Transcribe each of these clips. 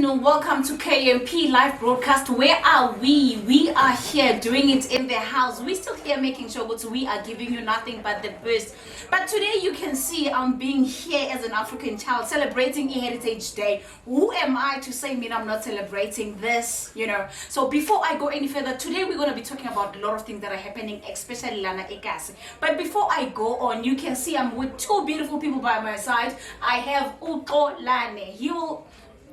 afternoon. Welcome to KMP live broadcast. Where are we? We are here doing it in the house. We're still here making sure that we are giving you nothing but the best. But today you can see I'm being here as an African child celebrating Heritage Day. Who am I to say I'm not celebrating this, So before I go any further, today we're going to be talking about a lot of things that are happening, especially Lana Ekasi. But before I go on, you can see I'm with two beautiful people by my side. I have Uto Lane. He will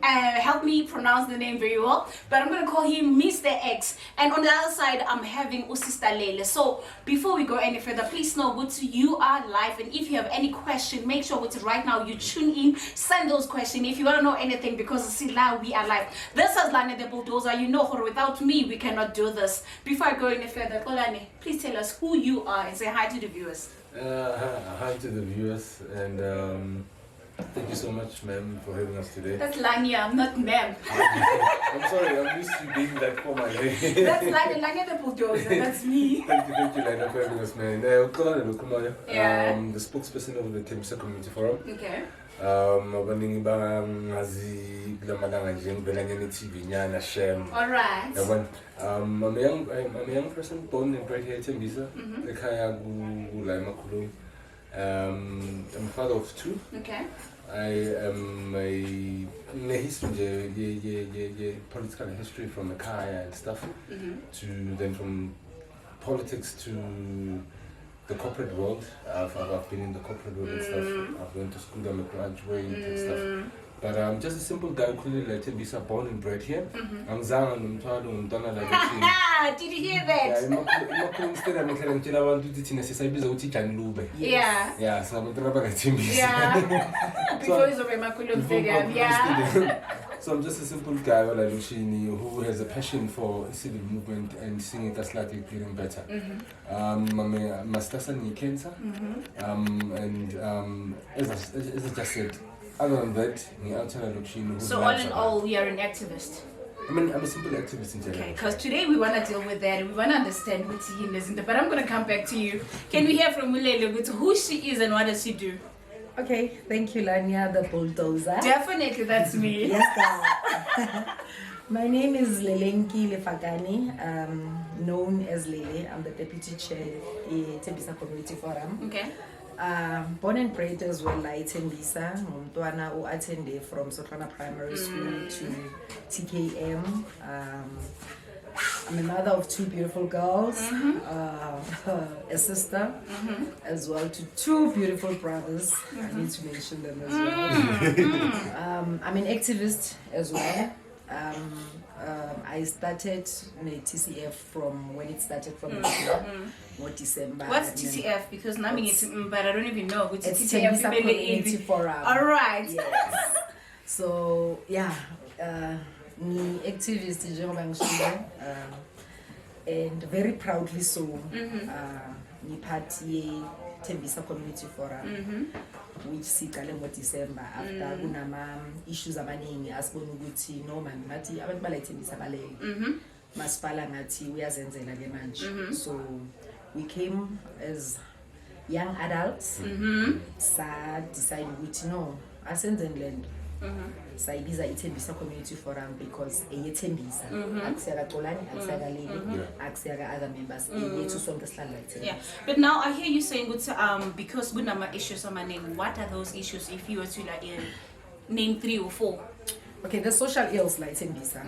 help me pronounce the name very well, but I'm going to call him Mr. X. And on the other side, I'm having Usista Lele. So before we go any further, please know what you are live, and if you have any question, make sure what right now you tune in, send those questions if you want to know anything, because see now we are live. This is Lana the Bulldozer. You know her. Without me, we cannot do this. Before I go any further, Kolane, please tell us who you are and say hi to the viewers. Hi to the viewers, and thank you so much, ma'am, for having us today. That's Lania, I'm not ma'am. I'm sorry, I'm used to being that for my name. That's Lania the Bulldozer, that's me. Thank you, Lania, for having us, man. Yeah. The spokesperson of the Tembisa Community Forum. Okay. Abaningi bangazi kulamalanga nje ngivela ngene TV nyana shem. All right. I'm a young person born and bred here in Tembisa. Ekhaya kula emakhulu. I'm a father of two. Okay. I am a history, political history from Ekaya and stuff, to then from politics to the corporate world. I've been in the corporate world and stuff. I've went to school, I'm a graduate and stuff. But I'm just a simple guy who like Tembisa, born and bred here. I'm Zang and Mtwalo, did you hear that? Yeah. Yeah, so I'm Tembisa. Yeah. Before he's over my figure. Yeah. So I'm just a simple guy who has a passion for civil movement and seeing it as slightly getting better. I'm a master's in cancer, and as I just said, other than that, so all in all, you're an activist. I'm a simple activist in general. Okay, because today we want to deal with that. We want to understand what he isn't. But I'm going to come back to you. Can we hear from Mulele with who she is and what does she do? Okay, thank you, Lania, the bulldozer. Definitely, that's me. Yes, my name is Lelenki Lefagani, known as Lele. I'm the deputy chair in Tembisa Community Forum. Okay. Born and bred as well, like Tembisa. Mumtwana who attended from Sotrana Primary School to TKM. I'm a mother of two beautiful girls, a sister, as well to two beautiful brothers. I need to mention them as well. I'm an activist as well. I started in TCF from when it started from December. What's TCF? Because but I don't even know what it's TCF Community Forum. All right. Yes. So yeah. Me activist and very proudly so. Me party Tembisa Community Forum, which sikale ngo December after kunama issues abaningi asibona ukuthi no man bathi abantu bala Tembisa balele masipala ngathi uyazenzela ke manje. So we came as young adults, sa decide ukuthi no asenze land. Sayibiza iTembisa Community Forum because eyeTembisa akusiyaga Xolani akusiyaga Leli akusiyaga other members yethu sonke sihlala la. Yeah, but now I hear you saying because kunama issues amaningi. What are those issues if you were to name 3 or 4? Okay, the social ills like Tembisa.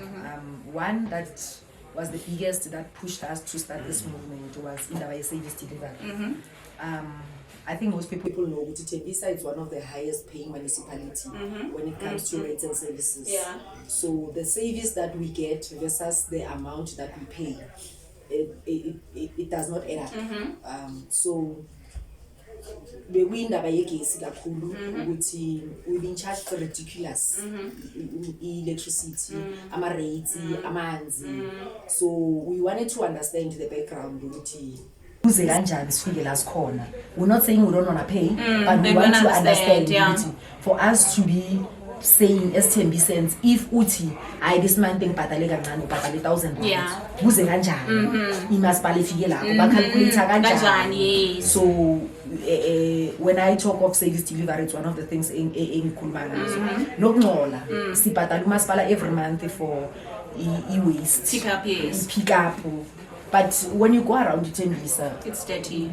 One that was the biggest that pushed us to start this movement was in our service delivery. I think most people know that Tembisa is one of the highest paying municipalities when it comes to rates and services. Yeah. So the service that we get versus the amount that we pay, it does not add up. So we've been charged for ridiculous electricity, rates, so we wanted to understand the background. We're not saying we don't want to pay, but we want to understand for us to be stop saying as Tembisans if uti I this man thing patale kancane patale 1,000 rand kuze kanjani imasipala ifike lapho ba calculate kanjani. So when I talk of service delivery, it's one of the things in Kulmana. Nokuncola sibhadala umasipala every month for e-waste pick up. But when you go around to Tembisa, it's dirty.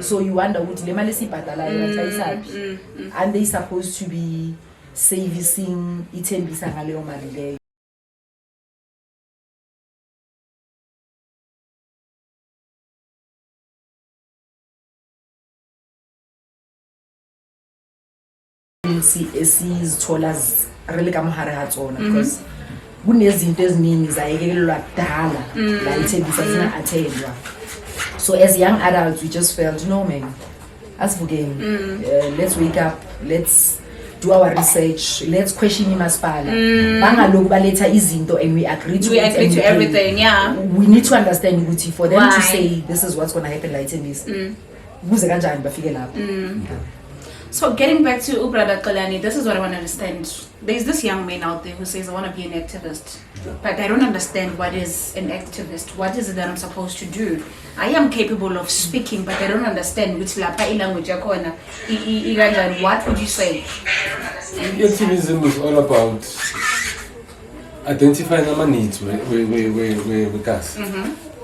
So you wonder what le mali sibhadala yona and they supposed to be servicing iTembisa ngaleyo mali leyo. Esizithola really kamhare hatsona because kunezinto eziningi zayekelelwa kudala la iTembisa zina attendwa. So as young adults we just felt no man asivukeni let's wake up, let's do our research, let's question imasipala bangaloku baletha izinto and we agree to everything. We need to understand ukuthi for them to say this is what's going to happen la iTembisa kuze kanjani bafike lapho. So getting back to Ubrada Kalani, this is what I want to understand. There's this young man out there who says I want to be an activist, but I don't understand what is an activist. What is it that I'm supposed to do? I am capable of speaking, but I don't understand which language yakona. What would you say? Activism is all about identifying our needs with us.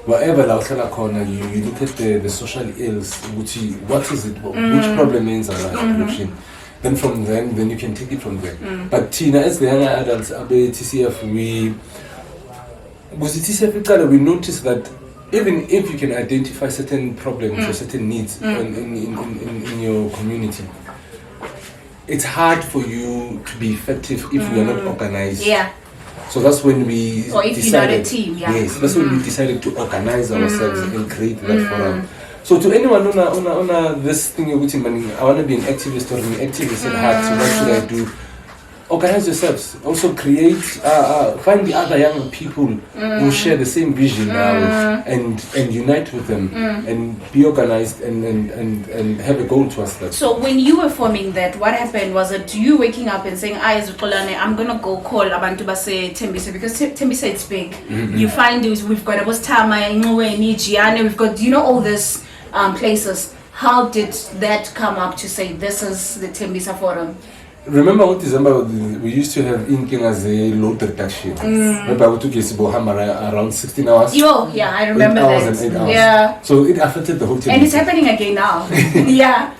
Whatever la uhlala khona, you look at the social ills, what is it, which problem is our corruption. Then from then you can take it from there. But Tina, as the younger adults, abe TCF, we notice that even if you can identify certain problems or certain needs in your community, it's hard for you to be effective if you are not organized. So that's when we decided, you're not a team, yes, that's when we decided to organize ourselves and create that forum. So to anyone on this thing you're waiting, I want to be an activist or an activist at heart, so what should I do? Organize yourselves. Also create, find the other young people who share the same vision now and unite with them and be organized and have a goal towards that. So when you were forming that, what happened? Was it you waking up and saying, I'm going to go call abantu base Tembisa, because Tembisa it's big. You find we've got Abostama, Ingowe, Nijiane, we've got, all this places. How did that come up to say this is the Tembisa Forum? Remember what December we used to have inking as a load reduction. Remember we took around 16 hours. Yeah, I remember 8 hours. Yeah. So it affected the whole Tembisa. And it's happening again now.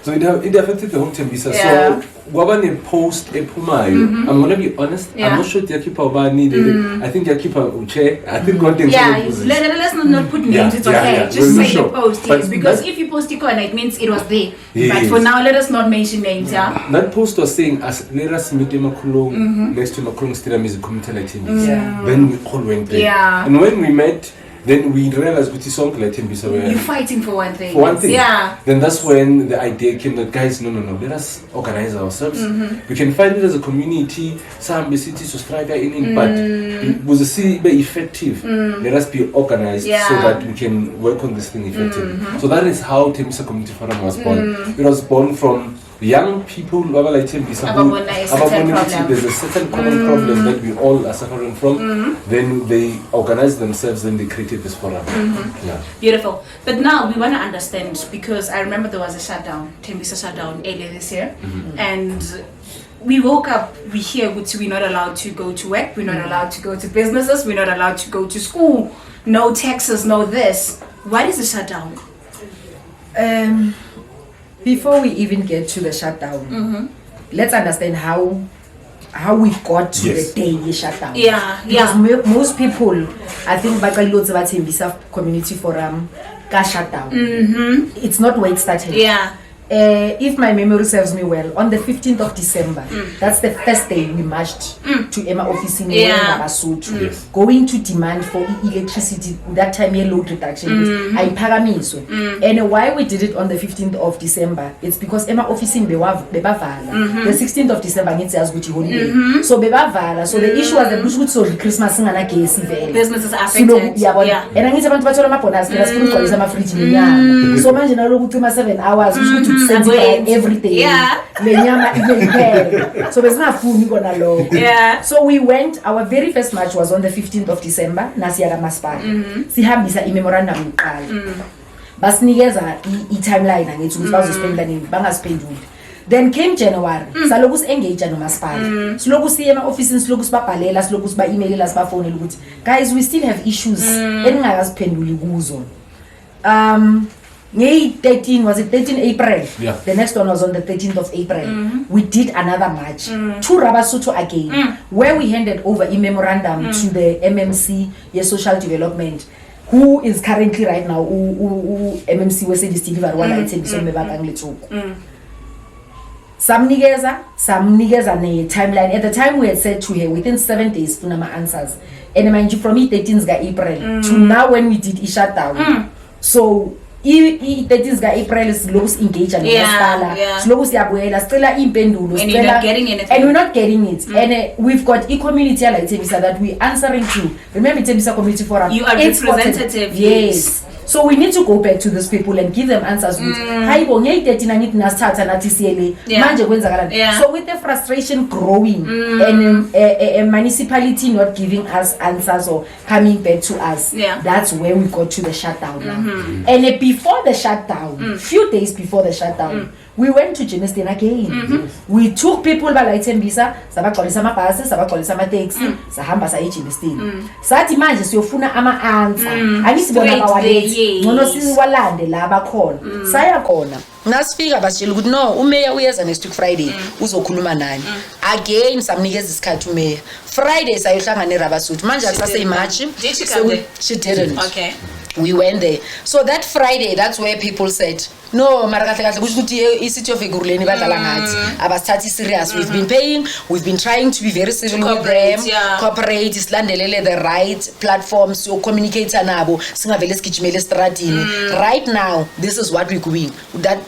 So it affected the whole Tembisa. So Wabani post epumayo. I'm gonna be honest. I'm not sure Yakipa needed. I think Yakipa Uche. I think one thing. Let's not put names. It's okay. Just say the post is because if you post it, it means it was there. But for now, let us not mention names. That post was saying let us meet Makulong next to Makulong Stadium is a community like Tembisa. Then we all went there. And when we met, then we realized with this song like Tembisa, you're fighting for one thing. Then that's when the idea came that guys, no, let us organize ourselves. We can find it as a community, some cities to strike in, but it was be effective. Let us be organized so that we can work on this thing effectively. So that is how Tembisa Community Forum was born. It was born from young people who like Tembisa, there's a certain common problem that we all are suffering from. Then they organize themselves, then they created this forum. Beautiful. But now we want to understand, because I remember there was a shutdown, Tembisa shutdown earlier this year, and we woke up, we hear we're not allowed to go to work, we're not allowed to go to businesses, we're not allowed to go to school, no taxes, no this. What is the shutdown? Before we even get to the shutdown, let's understand how we got to the day shutdown. Because most people, I think, back loads about Tembisa Community Forum got shut down. It's not where it started. If my memory serves me well, on the 15th of December, that's the first day we marched to Emma office in going to demand for electricity. That time, load reduction. And why we did it on the 15th of December, it's because Emma office in Bebavala. The 16th of December, it's as good holiday. So Bebavala. So the issue was that we should so Christmas and businesses affected. And I need to fridge. So imagine 7 hours, we should sensible everything. Yeah. Lenyama iphele. So besingafuni kona lokho. Yeah. So we went, our very first march was on the 15th of December, nasiyaka masipala. Sihambisa i-memorandum yokuqala. Basinikeza i-timeline angithi ukuthi bazospendula nini, bangasiphenduli. Then came January, saloku si-engage nomasipala. Siloku siye ema-ofisini, siloku sibabhalela, siloku siba-emailela, sibafonela ukuthi guys, we still have issues eningakaziphenduli kuzo. May 13, was it 13 April? Yeah. The next one was on the 13th of April. We did another march to Rabasuto again, where we handed over a memorandum to the MMC, Social Development, who is currently right now MMC we said deliver one item so samnikeza ne timeline. At the time we had said to her within 7 days to nama answers, and mind you from 13th April to now when we did shutdown. So i-13th April siloku engage nomasipala, siloku siyabuyela sicela impendulo, and you're not getting anything, and we're not getting it. And we've got community like Tembisa that we're answering to. Remember Tembisa Community Forum, you are representative. Yes. So we need to go back to these people and give them answers. So with the frustration growing and a municipality not giving us answers or coming back to us, that's where we got to the shutdown now. And before the shutdown, few days before the shutdown, we went to Germiston again. We took people by Tembisa, sabagcwalisa amabhasi, sabagcwalisa amateksi, sahamba saye Germiston. Sathi manje siyofuna ama answer. Angisibona bawalethi. Ngono siwalande la bakhona. Saya khona. Nasifika basitshela ukuthi no, umeya uyeza next week Friday uzokhuluma nani. Again samnikeza isikhathi umeya. Friday sayohlangana eRabasuthi. Manje akusase imarch. Did she come there? She didn't. Okay. We went there. So that Friday, that's where people said, no, city of Igurleni badlala ngathi abasithathi serious. We've been paying, we've been trying to be very civil with them, cooperate, islandelele the right platforms, so communicate nabo, singavele sigijimele estradini. Right now, this is what we're doing.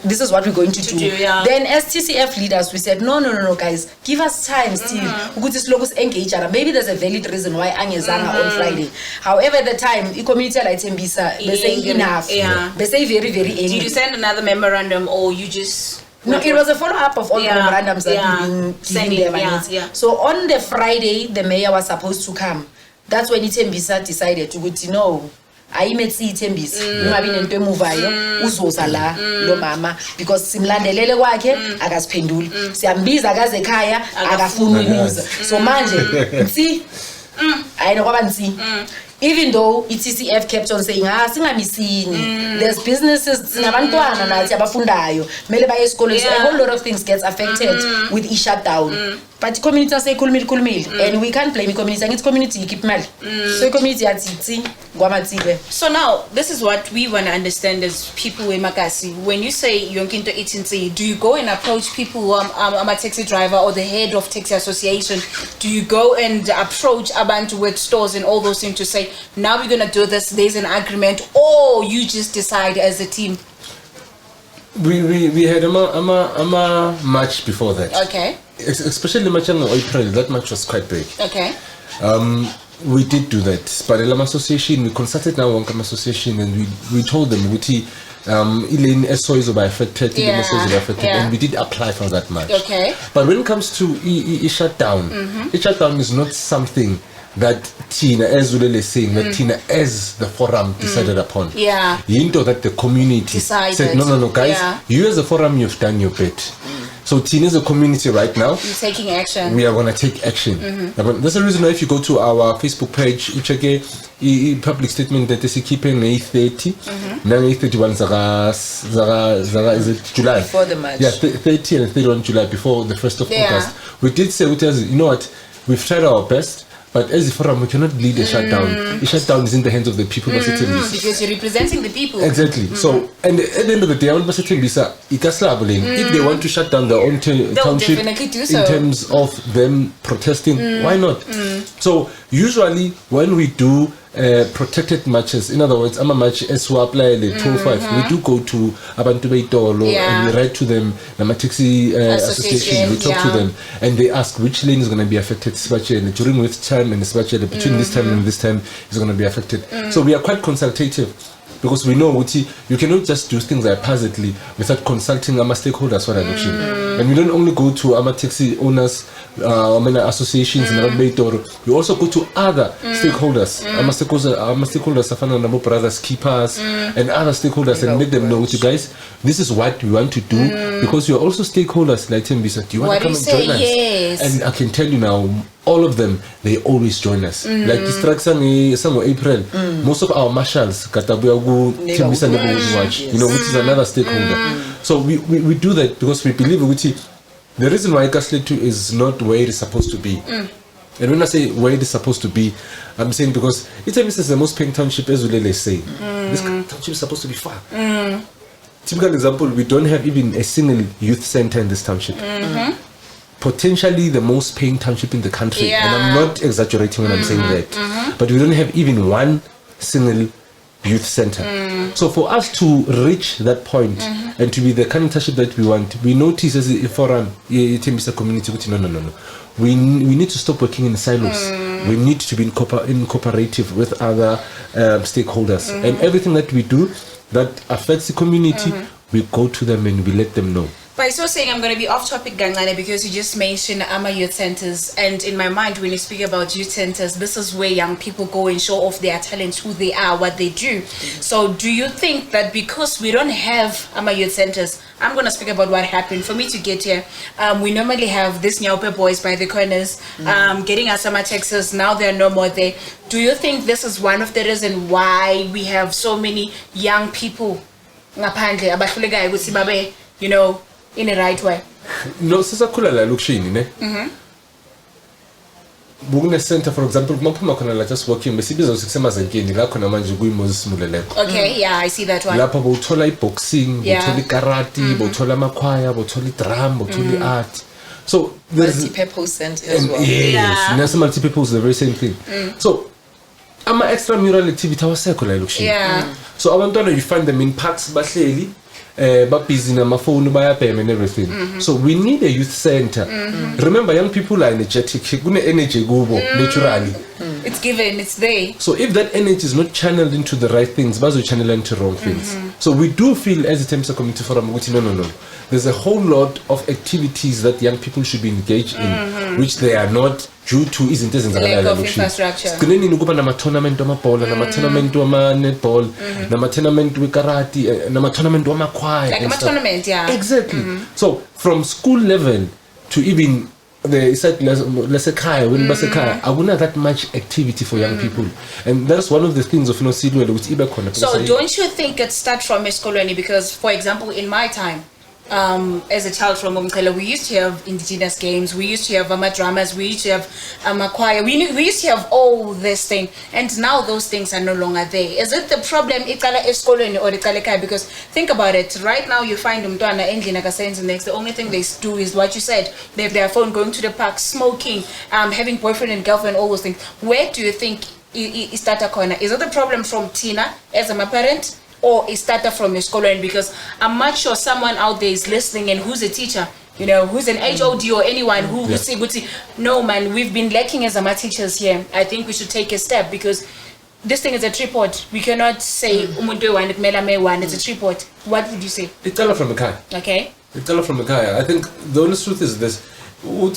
This is what we're going to do. Then as TCF leaders, we said, no, guys, give us time still. Ukuthi siloku engage. Maybe there's a valid reason why angezanga on Friday. However, at the time, community like Tembisa, they say enough. They say very, very angry. Did you send another memorandum or you just... No, it was a follow-up of all the memorandums that we've been sending them. So on the Friday, the mayor was supposed to come. That's when Tembisa decided to go to know. Ayimetsi Thembisa ungabi nento emuvayo uzoza la lo mama because simlandelele kwakhe akasiphenduli siyambiza akaze ekhaya akafuni ukuza so manje nsi ayina kwaba nsi. Even though TCF kept on saying singamisini, there's businesses sinabantwana nathi abafundayo mele baye esikoleni, so a whole lot of things gets affected with shutdown. But community say kulumile and we can't blame the community. It's community keep mali. So community atsitsi ngwamatsile. So now this is what we want to understand as people in Makasi. When you say yonkinto itsinsi, do you go and approach people who are a taxi driver or the head of taxi association? Do you go and approach abantu with stores and all those things to say now we're gonna do this, there's an agreement, or you just decide as a team? We had a match before that. Okay. Especially match in April, that match was quite big. Okay. We did do that. But the association, we consulted now one association and we told them Elaine SOs will be affected, SOs will be affected, and we did apply for that match. Okay. But when it comes to shutdown, shutdown is not something that Tina, as Ulele is saying, that Tina, as the forum decided upon. Yeah. You know that the community said, no, guys, you as a forum, you've done your bit. So Tina is a community right now. You're taking action. We are going to take action. That's the reason why if you go to our Facebook page, you check a public statement that is keeping 8:30. Now 8:31 is it July? Before the match. Yeah, 30 and 31 July before the 1st of August. We did say, you know what, we've tried our best. But as a forum, we cannot lead a shutdown. The shutdown is in the hands of the people. Because you're representing the people. Exactly. So, and at the end of the day, I want to say if they want to shut down their own township definitely do so. In terms of them protesting, why not? So, usually when we do protected matches, in other words, I'm a match as we apply the 205, we do go to Abantu Beitolo and we write to them, the taxi association, we talk to them and they ask which lane is going to be affected, during which time and between this time and this time is going to be affected. So we are quite consultative. because we know you cannot just do things haphazardly without consulting our stakeholders for adoption. And we don't only go to our taxi owners, associations, we also go to other stakeholders, our stakeholders, brothers, keepers, and other stakeholders, and let them know, you guys, this is what we want to do, because you're also stakeholders like Tembisa. Do you want to come and join us? Yes. And I can tell you now, all of them, they always join us. Like this April, most of our marshals, Tembisa watch, which is another stakeholder. So we do that because we believe the reason why Kasletu is not where it is supposed to be. And when I say where it is supposed to be, I'm saying because Tembisa is the most paying township, as Ulele is saying. This township is supposed to be far. Typical example, we don't have even a single youth center in this township. Potentially the most paying township in the country. And I'm not exaggerating when I'm saying that. But we don't have even one single youth center. So for us to reach that point and to be the kind of township that we want, we notice as a forum, Tembisa community, no. We need to stop working in silos. We need to be in cooperative with other stakeholders. And everything that we do that affects the community, we go to them and we let them know. By so saying, I'm going to be off topic, Gangane, because you just mentioned AMA youth centers, and in my mind, when you speak about youth centers, this is where young people go and show off their talents, who they are, what they do. So do you think that because we don't have AMA youth centers, I'm going to speak about what happened. For me to get here, we normally have this Nyaupe boys by the corners, getting us summer Texas. Now they're no more there. Do you think this is one of the reasons why we have so many young people, in the right way? No, sisakula la lukshini ne. Bugune center, for example, maphuma khona la just working besibiza usikusema zenkeni la khona manje kuyiMoses Muleleko. Okay, yeah, I see that one. Lapha bothola iboxing, bothola ikarate, bothola amakhwaya, bothola idrum, bothola art. So there's multi-purpose center as well. Yes, there's multi-purpose, the very same thing. So ama extramural activity awasekho la lukshini. So abantwana you find them in parks bahleli. But busy na phone and everything. So we need a youth center. Remember, young people are energetic. Energy naturally. It's given, it's there. So if that energy is not channeled into the right things, but we channel into wrong things. So we do feel as a Tembisa Community Forum, no. There's a whole lot of activities that young people should be engaged in, which they are not due to lack of infrastructure. Tournament tournament netball, tournament karate, tournament choir. Like a tournament, yeah. Exactly. So from school level to even let's say when I wouldn't have that much activity for young people, and that's one of the things of which So don't you think it starts from Eskolweni? Because for example, in my time, as a child from Umkela, we used to have indigenous games, we used to have dramas, we used to have choir, we used to have all this thing, and now those things are no longer there. Is it the problem or because think about it, right now you find umntwana endlini akasenzi next, the only thing they do is what you said, they have their phone, going to the park, smoking, having boyfriend and girlfriend, all those things. Where do you think it started corner? Is it the problem from Tina as a parent, or it started from your school? Because I'm not sure someone out there is listening and who's a teacher, who's an HOD or anyone who will say, no man, we've been lacking as teachers here. I think we should take a step, because this thing is a tripod. We cannot say it's a tripod. What would you say? It's all from the car. Okay. It's all from the car. I think the honest truth is this. Yeah.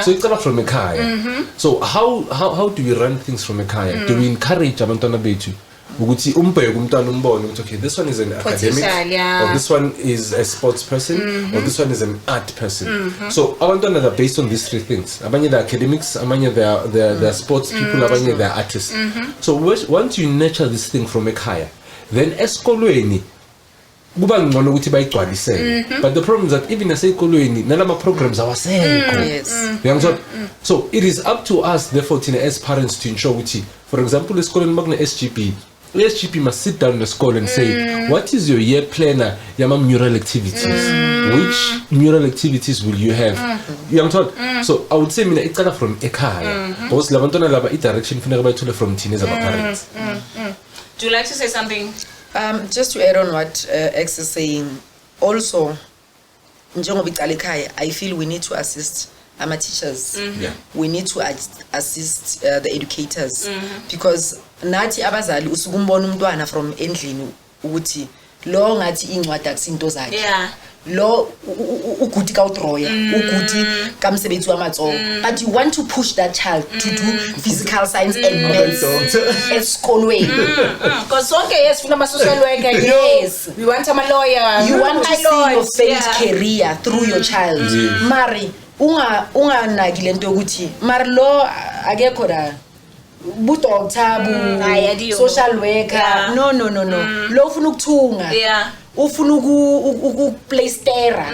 So it's all from a car. So how do we run things from a car? Do we encourage abantwana bethu? Okay, this one is an academic, or this one is a sports person, or this one is an art person. So abantwana are based on these three things. Abanye the academics, abanye the sports people, abanye the artists. So once you nurture this thing from a kaya, then esikolweni kuba ngcono ukuthi bayigcwalisele. But the problem is that even esikolweni nalama programs awasekho. So it is up to us therefore as parents to ensure ukuthi, for example, esikolweni makune SGB, the SGP must sit down in the school and say, what is your year planner, yama mural activities? Which mural activities will you have? So I would say it's from ekaya. Because labantwana laba direction from teenagers parents. Do you like to say something? Just to add on what X is saying, also, I feel we need to assist teachers. Yeah. We need to assist the educators because nathi abazali usukumbona umntwana from endlini ukuthi lo ngathi incwadi akusinto zakhe. Yeah. Lo uguti ka utroya uguti ka msebenzi wamatsongo, but you want to push that child to do physical science and maths esikolweni because sonke yes funa ama social worker. Yes, we want a lawyer. You want to see your failed career through your child. Mari unganaki lento ukuthi mari lo akekho la bu doctor bu social worker. No lo ufuna ukuthunga. Yeah. Ufuna ukuplaystera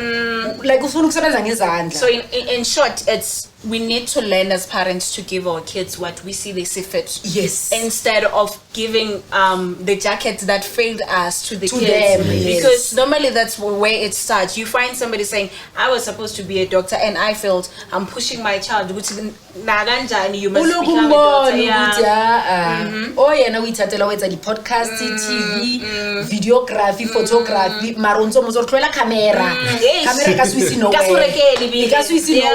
like ufuna ukusebenza ngezandla. So in short, it's we need to learn as parents to give our kids what we see they see fit. Yes. Instead of giving the jackets that failed us to the kids. Them, yes. Because normally that's where it starts. You find somebody saying, I was supposed to be a doctor and I failed. I'm pushing my child. You must become a doctor. Yeah. Oh yena uyithathela wenza di podcast, TV, videography, photography, maronzo mozotlola camera. Camera ka swisi no. Ka swisi no.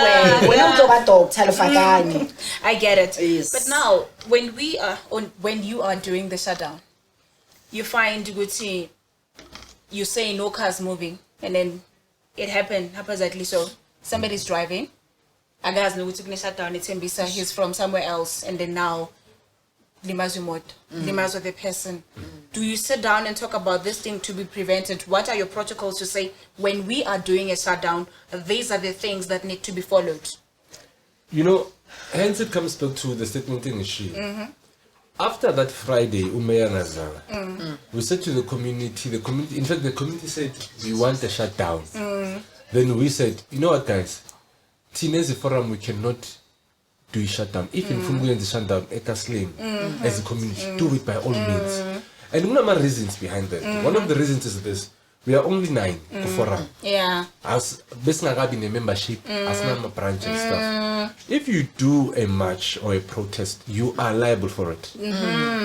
Wena mto doctor lofakanye. I get it. Yes. But now when you are doing the shutdown, you find Gucci, you say no cars moving, and then it happens at least so somebody's driving. A guy's no shutdown, it's Tembisa, he's from somewhere else, and then now limazu the person. Do you sit down and talk about this thing to be prevented? What are your protocols to say when we are doing a shutdown, these are the things that need to be followed? You know, hence it comes back to the statement in Ishi. After that Friday, Umeya Nazara, we said to the community, in fact, the community said, we want a shutdown. Then we said, you know what, guys? Teenage forum, we cannot do a shutdown. If in Fungu and the shutdown, Ekasling, as a community, do it by all means. And one of my reasons behind that, one of the reasons is this. We are only 9 forum. Yeah. As best in a membership, as a branch and stuff. If you do a march or a protest, you are liable for it.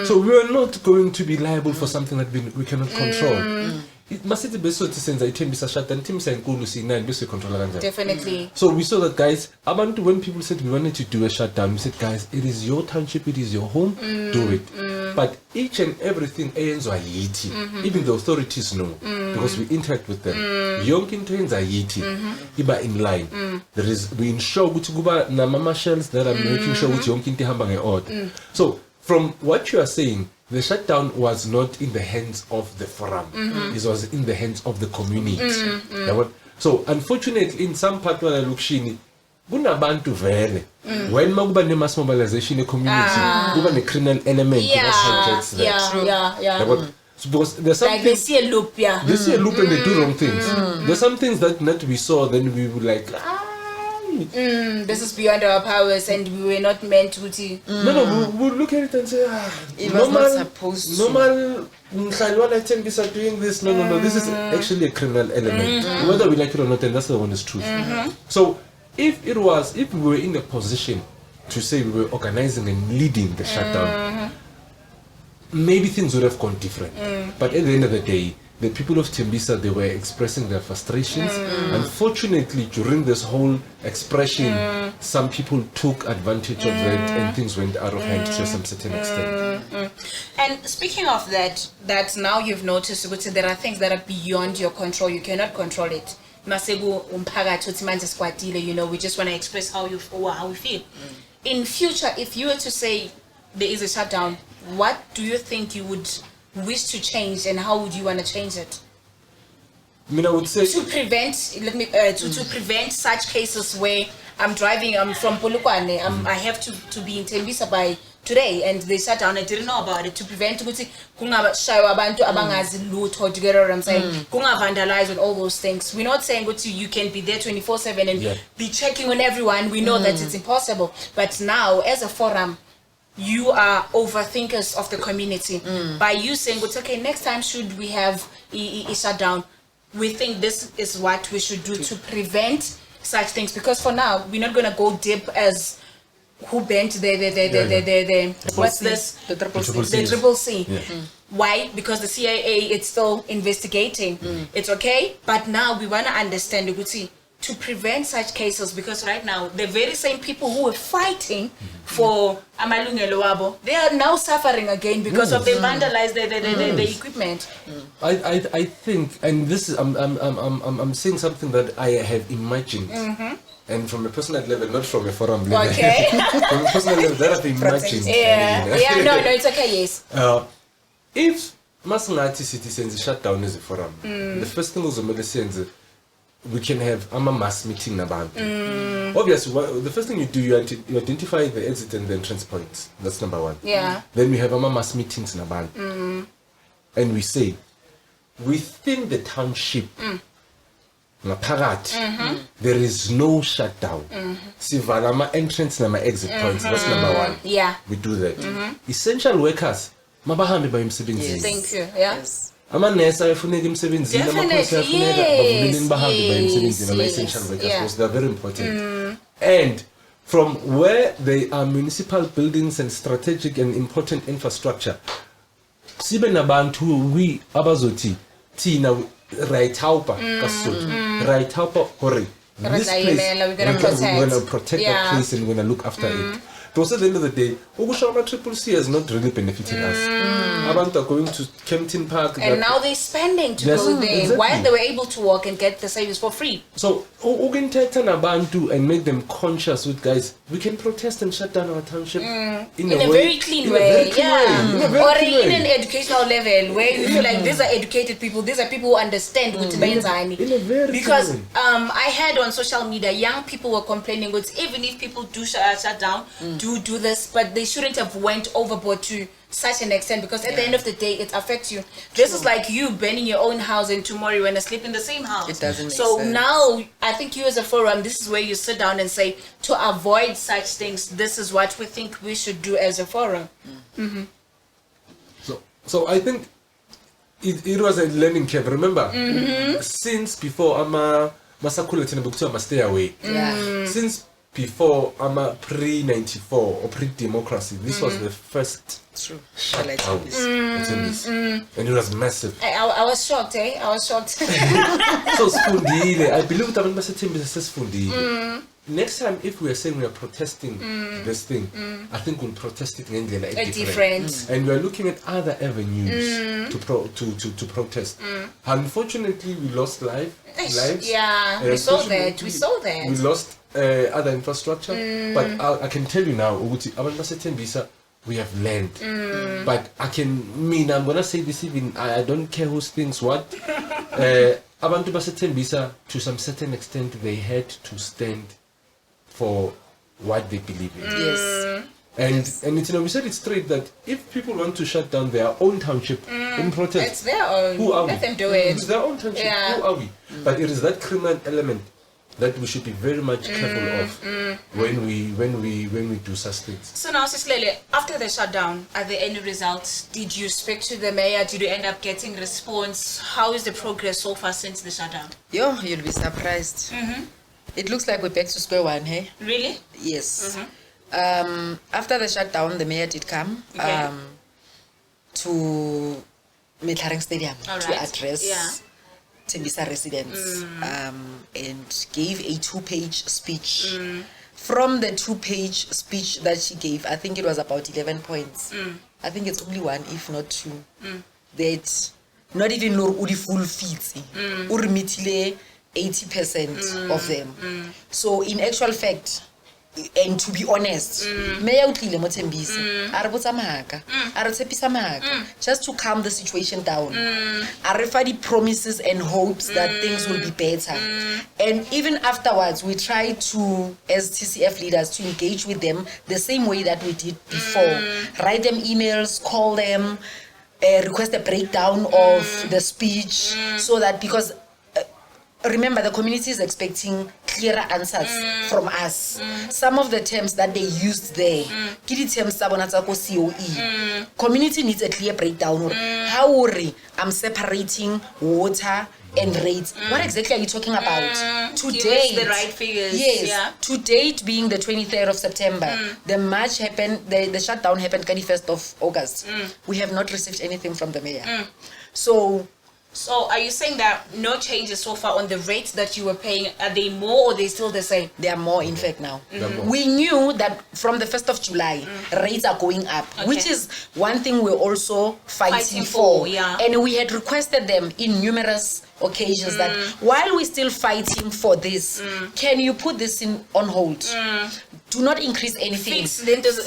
So we are not going to be liable for something that we cannot control. It must be beso to send the Tembisa shut and Tembisa and Kulu see 9 beso control. Definitely. So we saw that, guys. When people said we wanted to do a shutdown, we said, guys, it is your township, it is your home, do it. But each and everything ends are yiti. Even the authorities know because we interact with them. Yonkin trains are yiti. Iba in line. There is we ensure guba na mama shells that are making sure which yonkin te hambang odd. So from what you are saying, the shutdown was not in the hands of the forum. It was in the hands of the community. So unfortunately, in some part where I look shini, kunabantu vele. When makuba ne mass mobilization in the community, kuba ne criminal element that hijacks that. Yeah. Because there's something like they see a loop, They see a loop and they do wrong things. There's some things that we saw, then we would like, this is beyond our powers and we were not meant to No, we'll look at it and say, it was not supposed to. Normal Tembisa doing this. No, this is actually a criminal element. Whether we like it or not, and that's the honest truth. So if we were in a position to say we were organizing and leading the shutdown, maybe things would have gone different. But at the end of the day, the people of Tembisa, they were expressing their frustrations. Unfortunately, during this whole expression, some people took advantage of that and things went out of hand to some certain extent. And speaking of that now you've noticed there are things that are beyond your control. You cannot control it. You know, we just want to express how we feel. In future, if you were to say there is a shutdown, what do you think you would wish to change and how would you want to change it? I mean, I would say to prevent to prevent such cases where I'm driving, I'm from Polokwane, I have to be in Tembisa by today and they shut down. I didn't know about it. To prevent abantu abangazi lutho, do you get what I'm saying? Vandalize and all those things. We're not saying you can be there 24/7 and be checking on everyone. We know that it's impossible. But now as a forum, you are overthinkers of the community. By you saying, okay, next time should we have a shutdown, we think this is what we should do to prevent such things. Because for now, we're not going to go deep as who bent the what's this? The triple C. Why? Because the CIA, it's still investigating. It's okay, but now we want to understand, to prevent such cases, because right now the very same people who were fighting for amalungelo wabo, they are now suffering again because of they vandalized the equipment. I think, and this is I'm saying something that I have imagined, and from a personal level, not from a forum level. Okay. From a personal level, that I've imagined. No, it's okay. Yes. If Masangati citizens shut down as a forum, the first thing was we can have a mass meeting about. Obviously, the first thing you do, you identify the exit and the entrance points. That's number one. Yeah. Then we have a mass meetings in a band, and we say within the township, there is no shutdown. Sivalama entrance and exit points. That's number one. Yeah. We do that. Essential workers, mabahambe ba emsebenzini. Thank you. Yeah. Yes. Amanesi ayafuneka emsebenzini, amakhosi ayafuneka bavumele bahambe ba emsebenzini, ama essential workers, because they are very important. And from where there are municipal buildings and strategic and important infrastructure, sibe nabantu we abazothi thina right helper kasotho right helper hore this place we're gonna protect that place and we're gonna look after it. Because at the end of the day, Ugushama Triple C has not really benefited us. Abantu are going to Kempton Park. And now they're spending to go there. Exactly. While they were able to walk and get the service for free. So, Uginteta Nabantu and make them conscious with guys, we can protest and shut down our township in a very clean way. Or in an educational level where you feel like these are educated people, these are people who understand what means. Because I heard on social media, young people were complaining, even if people do shut down, do this, but they shouldn't have went overboard to such an extent, because at the end of the day it affects you. This is like you burning your own house and tomorrow you want to sleep in the same house. It doesn't make so sense. Now I think you as a forum, this is where you sit down and say, to avoid such things, this is what we think we should do as a forum. So I think it was a learning curve. Remember, since before Masakula Tinabuktu must stay away. Since before pre-94 or pre-democracy, this was the first shutdown and it was massive. I was shocked, I was shocked. So Spundile, I believe that Tembisa says Spundile. Next time, if we are saying we are protesting this thing, I think we'll protest it in a different. And we are looking at other avenues to protest. Unfortunately, we lost lives. Yeah, we saw that. We lost other infrastructure, but I can tell you now, Tembisa, we have learned. But I'm gonna say this even, I don't care who thinks what. Abantu Tembisa, to some certain extent, they had to stand for what they believe in. Yes. And it's, we said it straight that if people want to shut down their own township in protest, it's their own. Who are Let we? them do it. It's their own township. Who are we? But it is that criminal element that we should be very much careful of when we do such things. So now, Sislele, after the shutdown, are there any results? Did you speak to the mayor? Did you end up getting response? How is the progress so far since the shutdown? Yo, you'll be surprised. It looks like we're back to square one, hey? Really? Yes. After the shutdown, the mayor did come to Metlaring Stadium to address Tembisa residents and gave a 2-page speech. From the 2-page speech that she gave, I think it was about 11 points. I think it's only one, if not two, that not even Uri full feeds, Uri mitile 80% of them. So in actual fact, and to be honest, Mayor utlile mo Tembisa, a re botsa maaka, a re tshepisa maaka, just to calm the situation down. A re fa di promises and hopes that things will be better. And even afterwards, we try to, as TCF leaders, to engage with them the same way that we did before. Write them emails, call them, request a breakdown of the speech, so that, because remember, the community is expecting clearer answers from us. Some of the terms that they used there, COE. Community needs a clear breakdown. How I'm separating water and rates. What exactly are you talking about? To date, the right figures. Yes. To date, being the 23rd of September, the march happened. The shutdown happened 21st of August. We have not received anything from the mayor. So So are you saying that no changes so far on the rates that you were paying? Are they more or they still the same? They are more, in fact, now. Mm-hmm. We knew that from the 1st of July, rates are going up, which is one thing we're also fighting for. Yeah. And we had requested them in numerous occasions that while we're still fighting for this, can you put this on hold? Do not increase anything. Fix these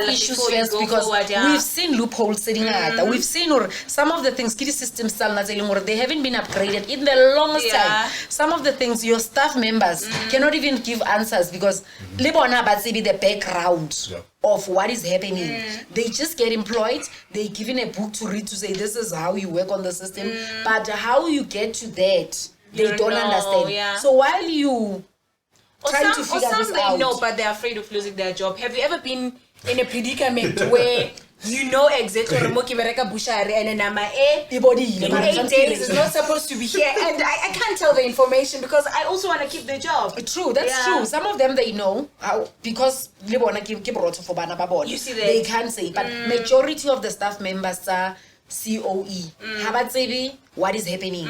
issues first, because we've seen loopholes sitting out. We've seen some of the things, kitty systems, they haven't been upgraded in the longest time. Some of the things your staff members cannot even give answers because they be the background of what is happening. They just get employed, they given a book to read to say this is how you work on the system, but how you get to that, they don't understand. So while you trying to figure this out, they know, but they're afraid of losing their job. Have you ever been in a predicament where you know exactly and in 8 days is not supposed to be here, and I can't tell the information because I also want to keep the job? True, that's true. Some of them they know how, because you see they can't say, but majority of the staff members are COE. What is happening?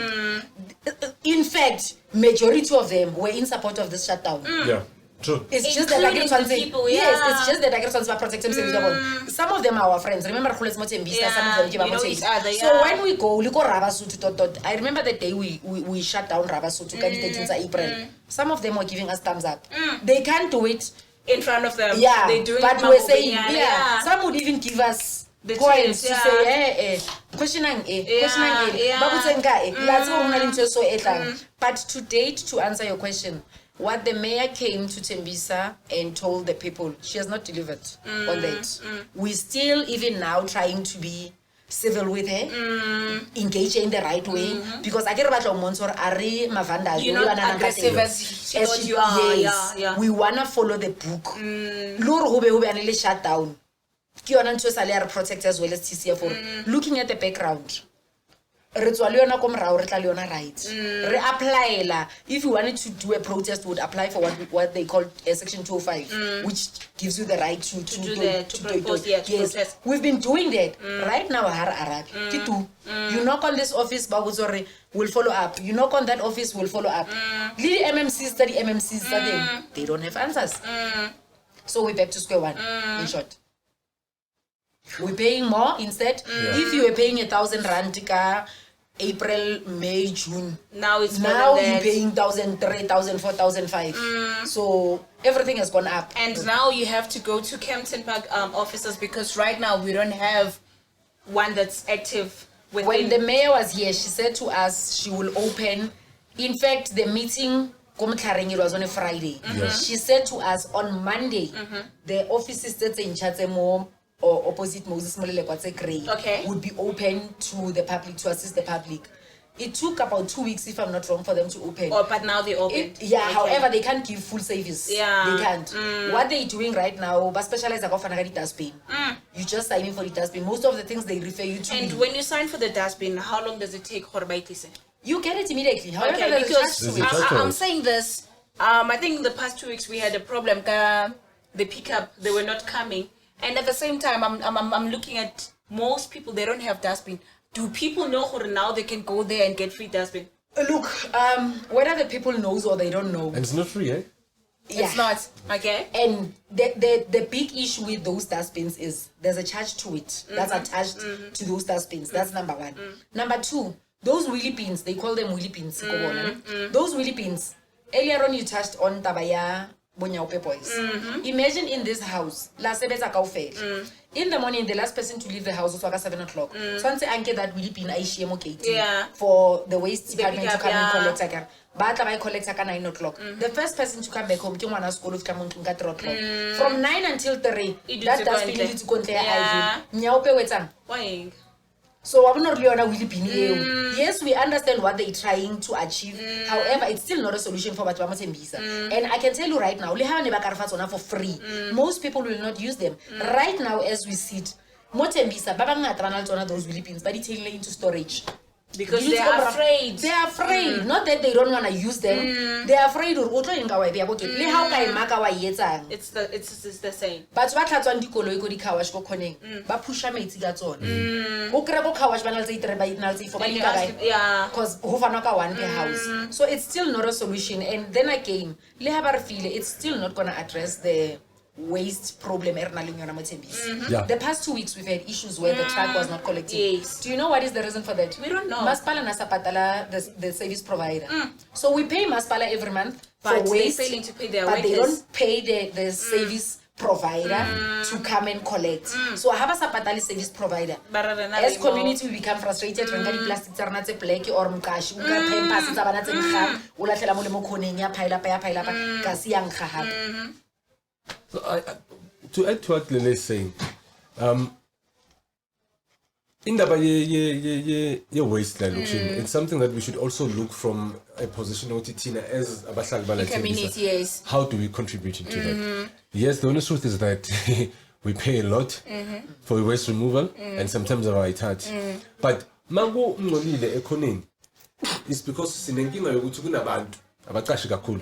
In fact, majority of them were in support of this shutdown. Yeah, true. It's just that people, yes, it's just that I get protect themselves. Some of them are our friends. Remember, Tembisa, some of them know each other, So when we go Rabasutu, I remember the day we shut down Rabasutu, April. Some of them were giving us thumbs up. They can't do it in front of them. Yeah, they do it, but we're saying, some would even give us the points to chance, say, questioning, but to date, to answer your question, what the mayor came to Tembisa and told the people, she has not delivered on that. We're still, even now, trying to be civil with her, engage in the right way, because I get about Monsor, Ari, Mavanda, you're not aggressive as she thought you are. Yes, we wanna follow the book. Loro hube shut down. Protect as well as TCF. Looking at the background, right. If you wanted to do a protest, would apply for what they call a Section 205, which gives you the right to protest. We've been doing that right now. You knock on this office, we'll follow up. You knock on that office, we'll follow up. MMCs, they don't have answers. So we're back to square one. In short. We're paying more instead. If you were paying 1,000 rand April, May, June, now you're paying 1,000, 3,000, 4,000, 5,000. So everything has gone up. And now you have to go to Kempton Park offices because right now we don't have one that's active. When the mayor was here, she said to us she will open. In fact, the meeting it was on a Friday. She said to us on Monday, the offices that's in Chatsemo or opposite Moses Molele Gray would be open to the public, to assist the public. It took about 2 weeks, if I'm not wrong, for them to open. But now they open. However, they can't give full service. They can't. What they're doing right now, but specialize the dustbin. You just sign in for the dustbin. Most of the things they refer you to. And when you sign for the dustbin, how long does it take? You get it immediately. However, because I'm saying this, I think in the past 2 weeks we had a problem. The pickup, they were not coming. And at the same time, I'm looking at most people, they don't have dustbin. Do people know how now they can go there and get free dustbin? Look, whether the people knows or they don't know. And it's not free, eh? It's not, okay? And the big issue with those dustbins is there's a charge to it that's attached to those dustbins. That's number one. Number two, those wheelie pins, they call them wheelie pins. Those wheelie pins, earlier on you touched on Tabaya boys. Imagine in this house, in the morning, the last person to leave the house was 7 o'clock. So I get that wheelie pin for the waste department to come and collect. But I collect at 9 o'clock. The first person to come back home, school of 3 o'clock. From 9 until 3, that dustbin needs to go there. Why? So I'm not really on a wheelie pin. Yes, we understand what they're trying to achieve. However, it's still not a solution for Tembisa. And I can tell you right now, for free. Most people will not use them. Right now, as we sit, Tembisa, those wheelie pins, but it's taken into storage. Because they are afraid. They are afraid. Not that they don't want to use them. They are afraid. It's the same. But what happens when you go to the car wash go connect? But push a mate gets on. Go car wash when I say Yeah. because who one per house. So it's still not a solution. And then again, it's still not gonna address the waste problem. The past 2 weeks we've had issues where the truck was not collecting. Yes. Do you know what is the reason for that? We don't know. Maspala nasapatala the service provider. So we pay Maspala every month But for waste, they're failing to pay their but workers. they don't pay the service provider to come and collect. So I have a sapatali service provider. As community we become frustrated when the plastic are not black or mukash, uka pay passes are not in ula tela mo konenya pile up kasi yang khahab. So to add to what Lele is saying, in the waste dilution, it's something that we should also look from a position of Tina as a community. Yes. How do we contribute to that? Yes, the honest truth is that we pay a lot for waste removal and sometimes our touch. But mango ngolile ekonin is because sinenkinga yokuthi kunabantu abaqashi kakhulu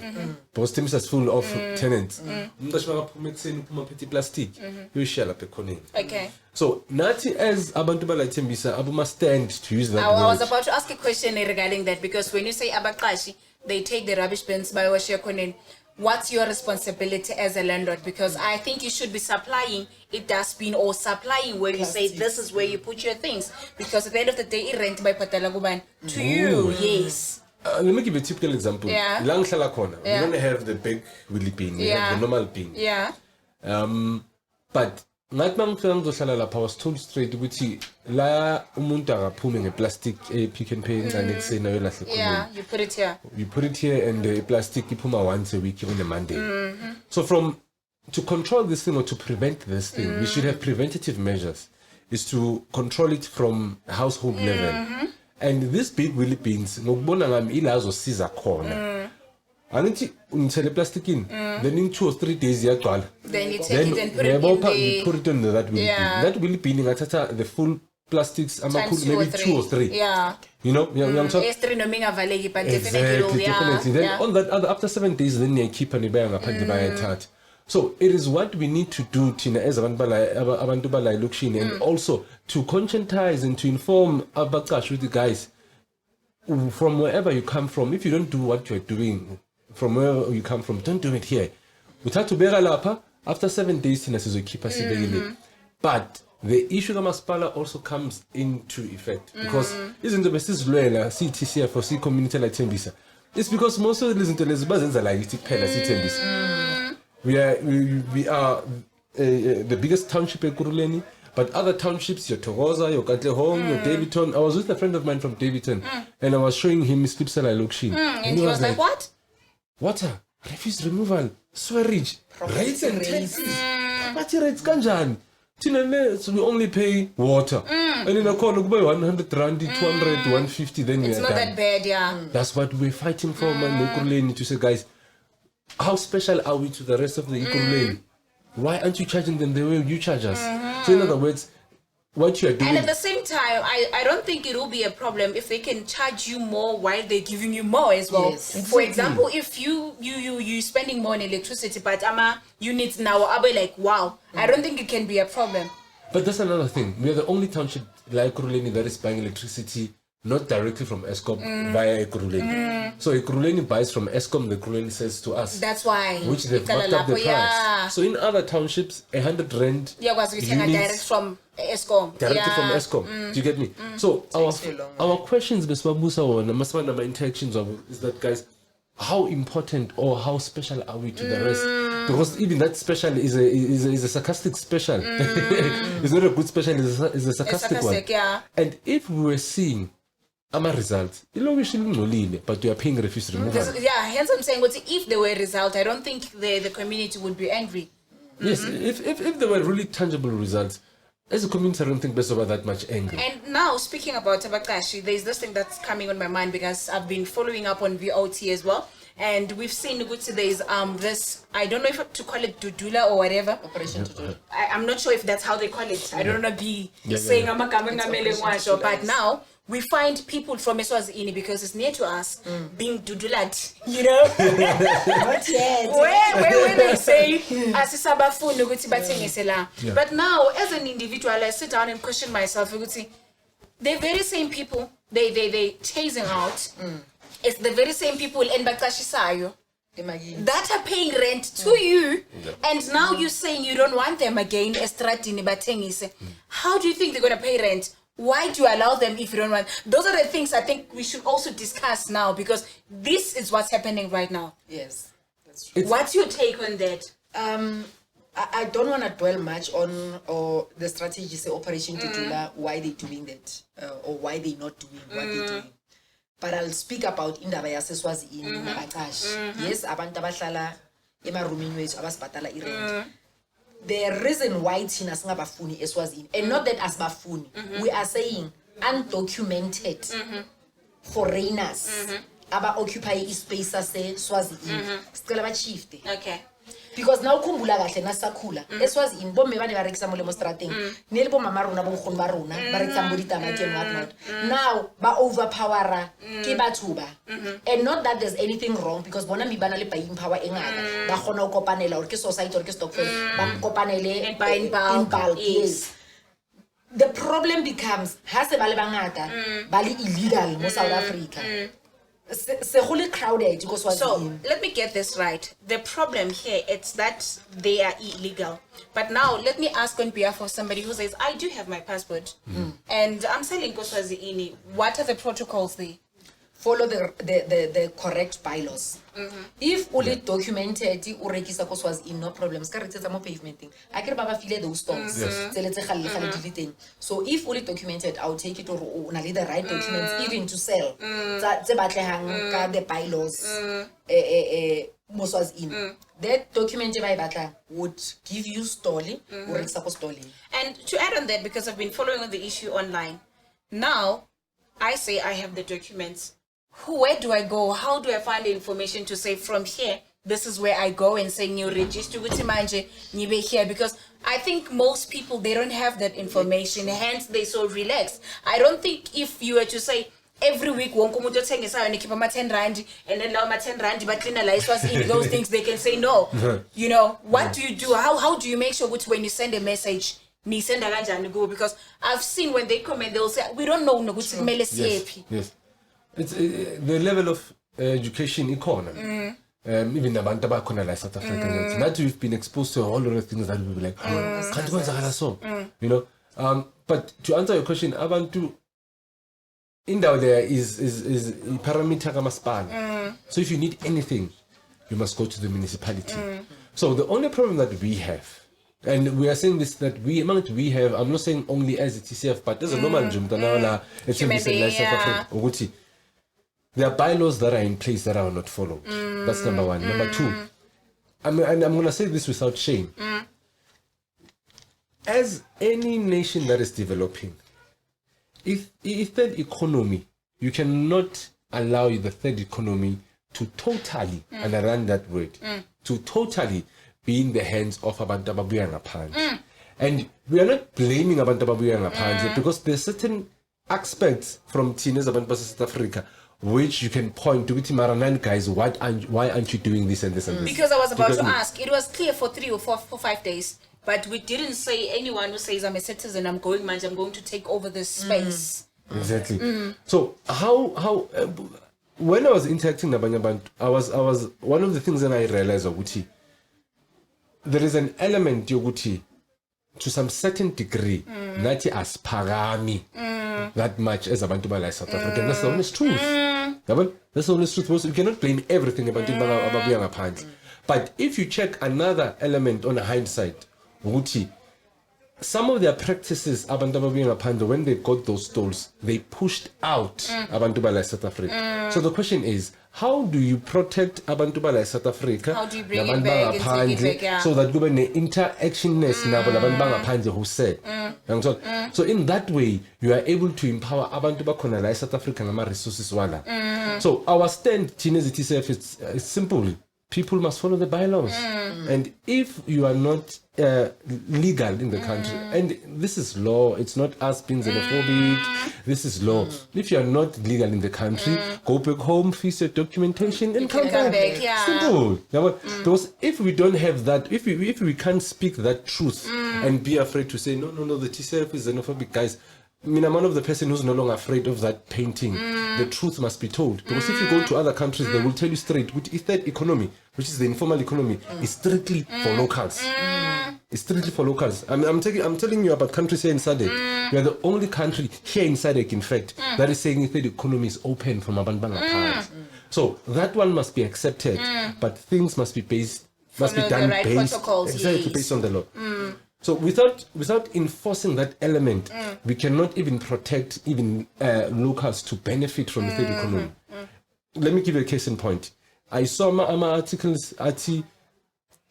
because Tembisa is full of tenants. Umqashi makaphuma ekuseni uphuma phethe plastic uyishiya lapha ekhoneni. Okay. So nathi as abantu bala Tembisa abu must stand to use that word. I was about to ask a question regarding that because when you say abaqashi, they take the rubbish bins by washiya khoneni. What's your responsibility as a landlord? Because I think you should be supplying a dustbin or supplying where you say this is where you put your things. Because at the end of the day, it rent by patalaguban to you. Yes. Let me give you a typical example. Yeah. We don't have the big wheelie bin. We have the normal bin. Yeah. But I was told straight ukuthi la umuntu akaphume ngeplastic Pick n Pay ngane kusena yolahle khona. Yeah, you put it here. You put it here and the plastic iphuma once a week on a Monday. So to control this thing or to prevent this thing, we should have preventative measures. Is to control it from household level. And these big wheelie bins ngokubona ngami ila azosiza khona. Angithi unithele plastic in then in 2 or 3 days iyagcwala. Then you take it and put it in you put it on that wheelie bin. That wheelie bin ingathatha the full plastics maybe 2 or 3. Yeah. You know, Exactly. Definitely. Then on that other after 7 days then you keep and ibaya ngaphandle bayathatha. So it is what we need to do Tina as abantu bala elokishini and also to conscientize and to inform abaqashi with the guys from wherever you come from. If you don't do what you're doing from where you come from, don't do it here. Uthatha ubeka lapha after 7 days Tina sizokhipha sibekile. But the issue kamasipala also comes into effect because izinto besizilwela TCF or community like Tembisa. It's because most of the izinto lezi bazenza like ithi kuphela Tembisa. We are the biggest township in Kuruleni, but other townships, your Togoza, your Katlehong, your Davidton. I was with a friend of mine from Davidton, and I was showing him his Slipsala Lokshin. And he was like, what? Water, refuse removal, sewage, rates and taxes. Property rates, kanjan. So we only pay water. And in a corner, buy 100 rand, 200, 150, then it's we are not done. that bad, yeah. That's what we're fighting for, man. Kuruleni, to say, guys, how special are we to the rest of the Kuruleni? Why aren't you charging them the way you charge us? So in other words, what you are doing. And at the same time, I don't think it will be a problem if they can charge you more while they're giving you more as well. Yes. For example, if you spending more on electricity, but units now, I'll be like, wow. I don't think it can be a problem. But that's another thing. We are the only township like Kuruleni that is buying electricity not directly from Eskom via Kuruleni. So Kuruleni buys from Eskom, the Kuruleni sells to us. That's why. Which they've marked up the price. So in other townships, 100 rand. Yeah, because we take direct from Eskom. Directly from Eskom. Do you get me? So our questions, my interactions is that, guys, how important or how special are we to the rest? Because even that special is a sarcastic special. It's not a good special, it's a sarcastic one. Yeah. And if we were seeing results, but you are paying refuse removal. Yeah, hence I'm saying, if there were results, I don't think the community would be angry. Yes, if there were really tangible results, as a community, I don't think there's about that much anger. And now, speaking about abaqashi, there's this thing that's coming on my mind because I've been following up on VOT as well. And we've seen there's this, I don't know if to call it Dudula or whatever. Operation Dudula. I'm not sure if that's how they call it. I don't want to be saying but now we find people from Eswazini because it's near to us being dudulat, you know? Not yet. where they say asisabafuni ukuthi bathengise la. But now as an individual I sit down and question myself ukuthi the very same people they chasing out it's the very same people and baqashisayo that are paying rent to you and now you're saying you don't want them again estradini bathengise. How do you think they're going to pay rent? Why do you allow them if you don't want? Those are the things I think we should also discuss now because this is what's happening right now. Yes, that's true. What's your take on that? I don't want to dwell much on or the strategy, say Operation Tutula, why they doing that or why they not doing what they're doing. But I'll speak about indaba yaseswazi in Nabakash. Yes, abantu abahlala emarumini wethu abasibhatala irent. The reason why thina singabafuni eSwazini and not that asibafuni, we are saying undocumented foreigners aba occupy ispace sase-Swazini sicela bachifte. Okay. Because now khumbula kahle nasakhula eSwazini bomme bane ba rekisa mo le mo strateng ne le bo mama rona bo bogolo ba rona ba rekisa mo ditamati and whatnot. Now ba overpowera ke batho ba and not that there's anything wrong because bona mi bana le buying power engata ba khona go kopanela or ke society or ke stokvel ba kopanele in bulk. Yes. The problem becomes ha se ba le bangata ba le illegal mo South Africa. So let me get this right. The problem here it's that they are illegal. But now let me ask on behalf of somebody who says I do have my passport and I'm selling Koswaziini. What are the protocols there? Follow the correct bylaws. If only documented o rekisa ko Swazi no problems ka retsetsa mo pavement I can baba file those stones so if only documented I'll take it or na le the right documents even to sell tse batlehang ka the bylaws mo Swazi that document ba batla would give you story o rekisa ko story. And to add on that because I've been following on the issue online now I say I have the documents. Where do I go? How do I find the information to say from here, this is where I go and say you register with manje nibe here? Because I think most people, they don't have that information, hence they so relaxed. I don't think if you were to say every week wonke umuntu othengisa yona ikhipha ama 10 rand and then lawo ma 10 rand baklina la eSwazini those things they can say no. You know, what do you do? How do you make sure that when you send a message ni senda kanjani kubo? Because I've seen when they comment they'll say we don't know ukuthi kumele siyephi. Yes. It's the level of education economy. Even abantu abakhona la South Africa. Not you've been exposed to a whole lot of things that will be like, can't go so. You know. But to answer your question, abantu indawo there is parameter kamasipala. So if you need anything, you must go to the municipality. So the only problem that we have, and we are saying this that we have, I'm not saying only as a TCF, but as a normal jumtana, it's South Africa. There are bylaws that are in place that are not followed. That's number one. Number two, I'm going to say this without shame. As any nation that is developing, if third economy, you cannot allow the third economy to totally, and I run that word, to totally be in the hands of abantu ababuya ngaphandle. And we are not blaming abantu ababuya ngaphandle because there's certain aspects from teenagers abantu South Africa which you can point to Maranan guys, why aren't you doing this and this and this? Because I was about to ask, it was clear for 3 or 4 or 5 days, but we didn't say anyone who says I'm a citizen, I'm going to take over this space. Exactly. So how when I was interacting with Banyabantu, I was one of the things that I realized Oguti, there is an element Yoguti to some certain degree Nati as parami that much as Abantu Bala South Africa. That's the honest truth. That's the honest truth. Because you cannot blame everything about Ababuyanga Pants. But if you check another element on the hindsight, Wuti, some of their practices, Abantu Ababuyanga Pants, when they got those stalls, they pushed out Abantu Bala South Africa. So the question is, how do you protect Abantu Bala South Africa? How do you bring it back and take it back? Yeah. So that given the interactionness who said. So in that way, you are able to empower Abantu Bala South Africa and resources wala. So our stand, TCF, is simple. People must follow the bylaws. And if you are not legal in the country, and this is law, it's not us being xenophobic, this is law. If you are not legal in the country, go back home, fix your documentation, and come back. Simple. Because if we don't have that, if we can't speak that truth and be afraid to say, no, the TCF is xenophobic, guys. I mean, I'm one of the person who's no longer afraid of that painting. The truth must be told. Because if you go to other countries, they will tell you straight, with third economy, which is the informal economy, is strictly for locals. It's strictly for locals. I'm telling you about countries here in SADC. We are the only country here in SADC, in fact, that is saying third economy is open from Abanbanga. So that one must be accepted, but things must be based, must be done based on the law. So without enforcing that element, we cannot even protect even locals to benefit from the third economy. Let me give you a case in point. I saw my articles at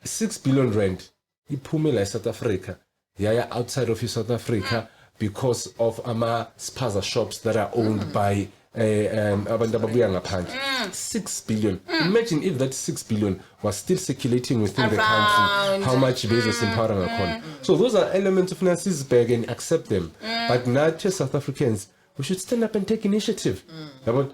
6 billion rand. Ipumela South Africa. Yeah, outside of South Africa because of spaza shops that are owned by 6 billion. Imagine if that 6 billion was still circulating within the country, how much business empowering upon. So those are elements of Nasisberg and accept them. But not just South Africans, we should stand up and take initiative. Do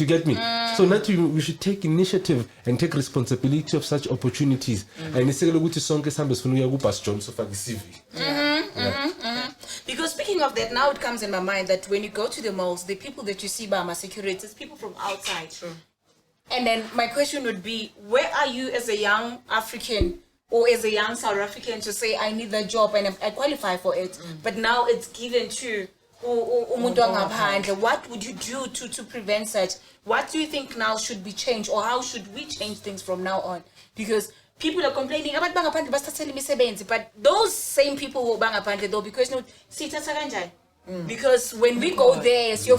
you get me? So we should take initiative and take responsibility of such opportunities. And because speaking of that, now it comes in my mind that when you go to the malls, the people that you see by my security, it's people from outside. And then my question would be, where are you as a young African or as a young South African to say, I need that job and I qualify for it, but now it's given to what would you do to prevent such? What do you think now should be changed, or how should we change things from now on? Because people are complaining about but those same people who bang apandle though, because because when we go there, do you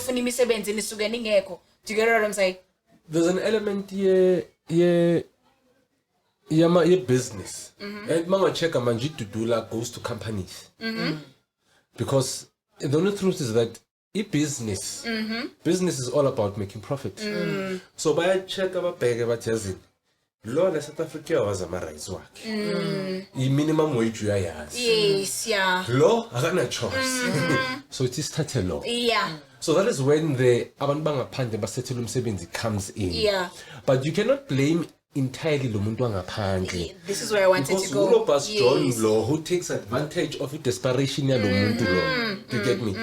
get what I'm saying? There's an element here business. And Mama Cheka Manjit to Dula goes to companies. Because the only truth is that business is all about making profit. So by a check about bag about law South Africa was a rise work. Minimum wage you yes, yeah. Law I got no choice. So it is started law. Yeah. So that is when the Abanbanga Pande Basetulum Sebenzi comes in. Yeah. But you cannot blame entirely Lumundwanga Pande. This is where I wanted to go. Because John Law who takes advantage of the desperation ya Lumuntu Law. Do you get me?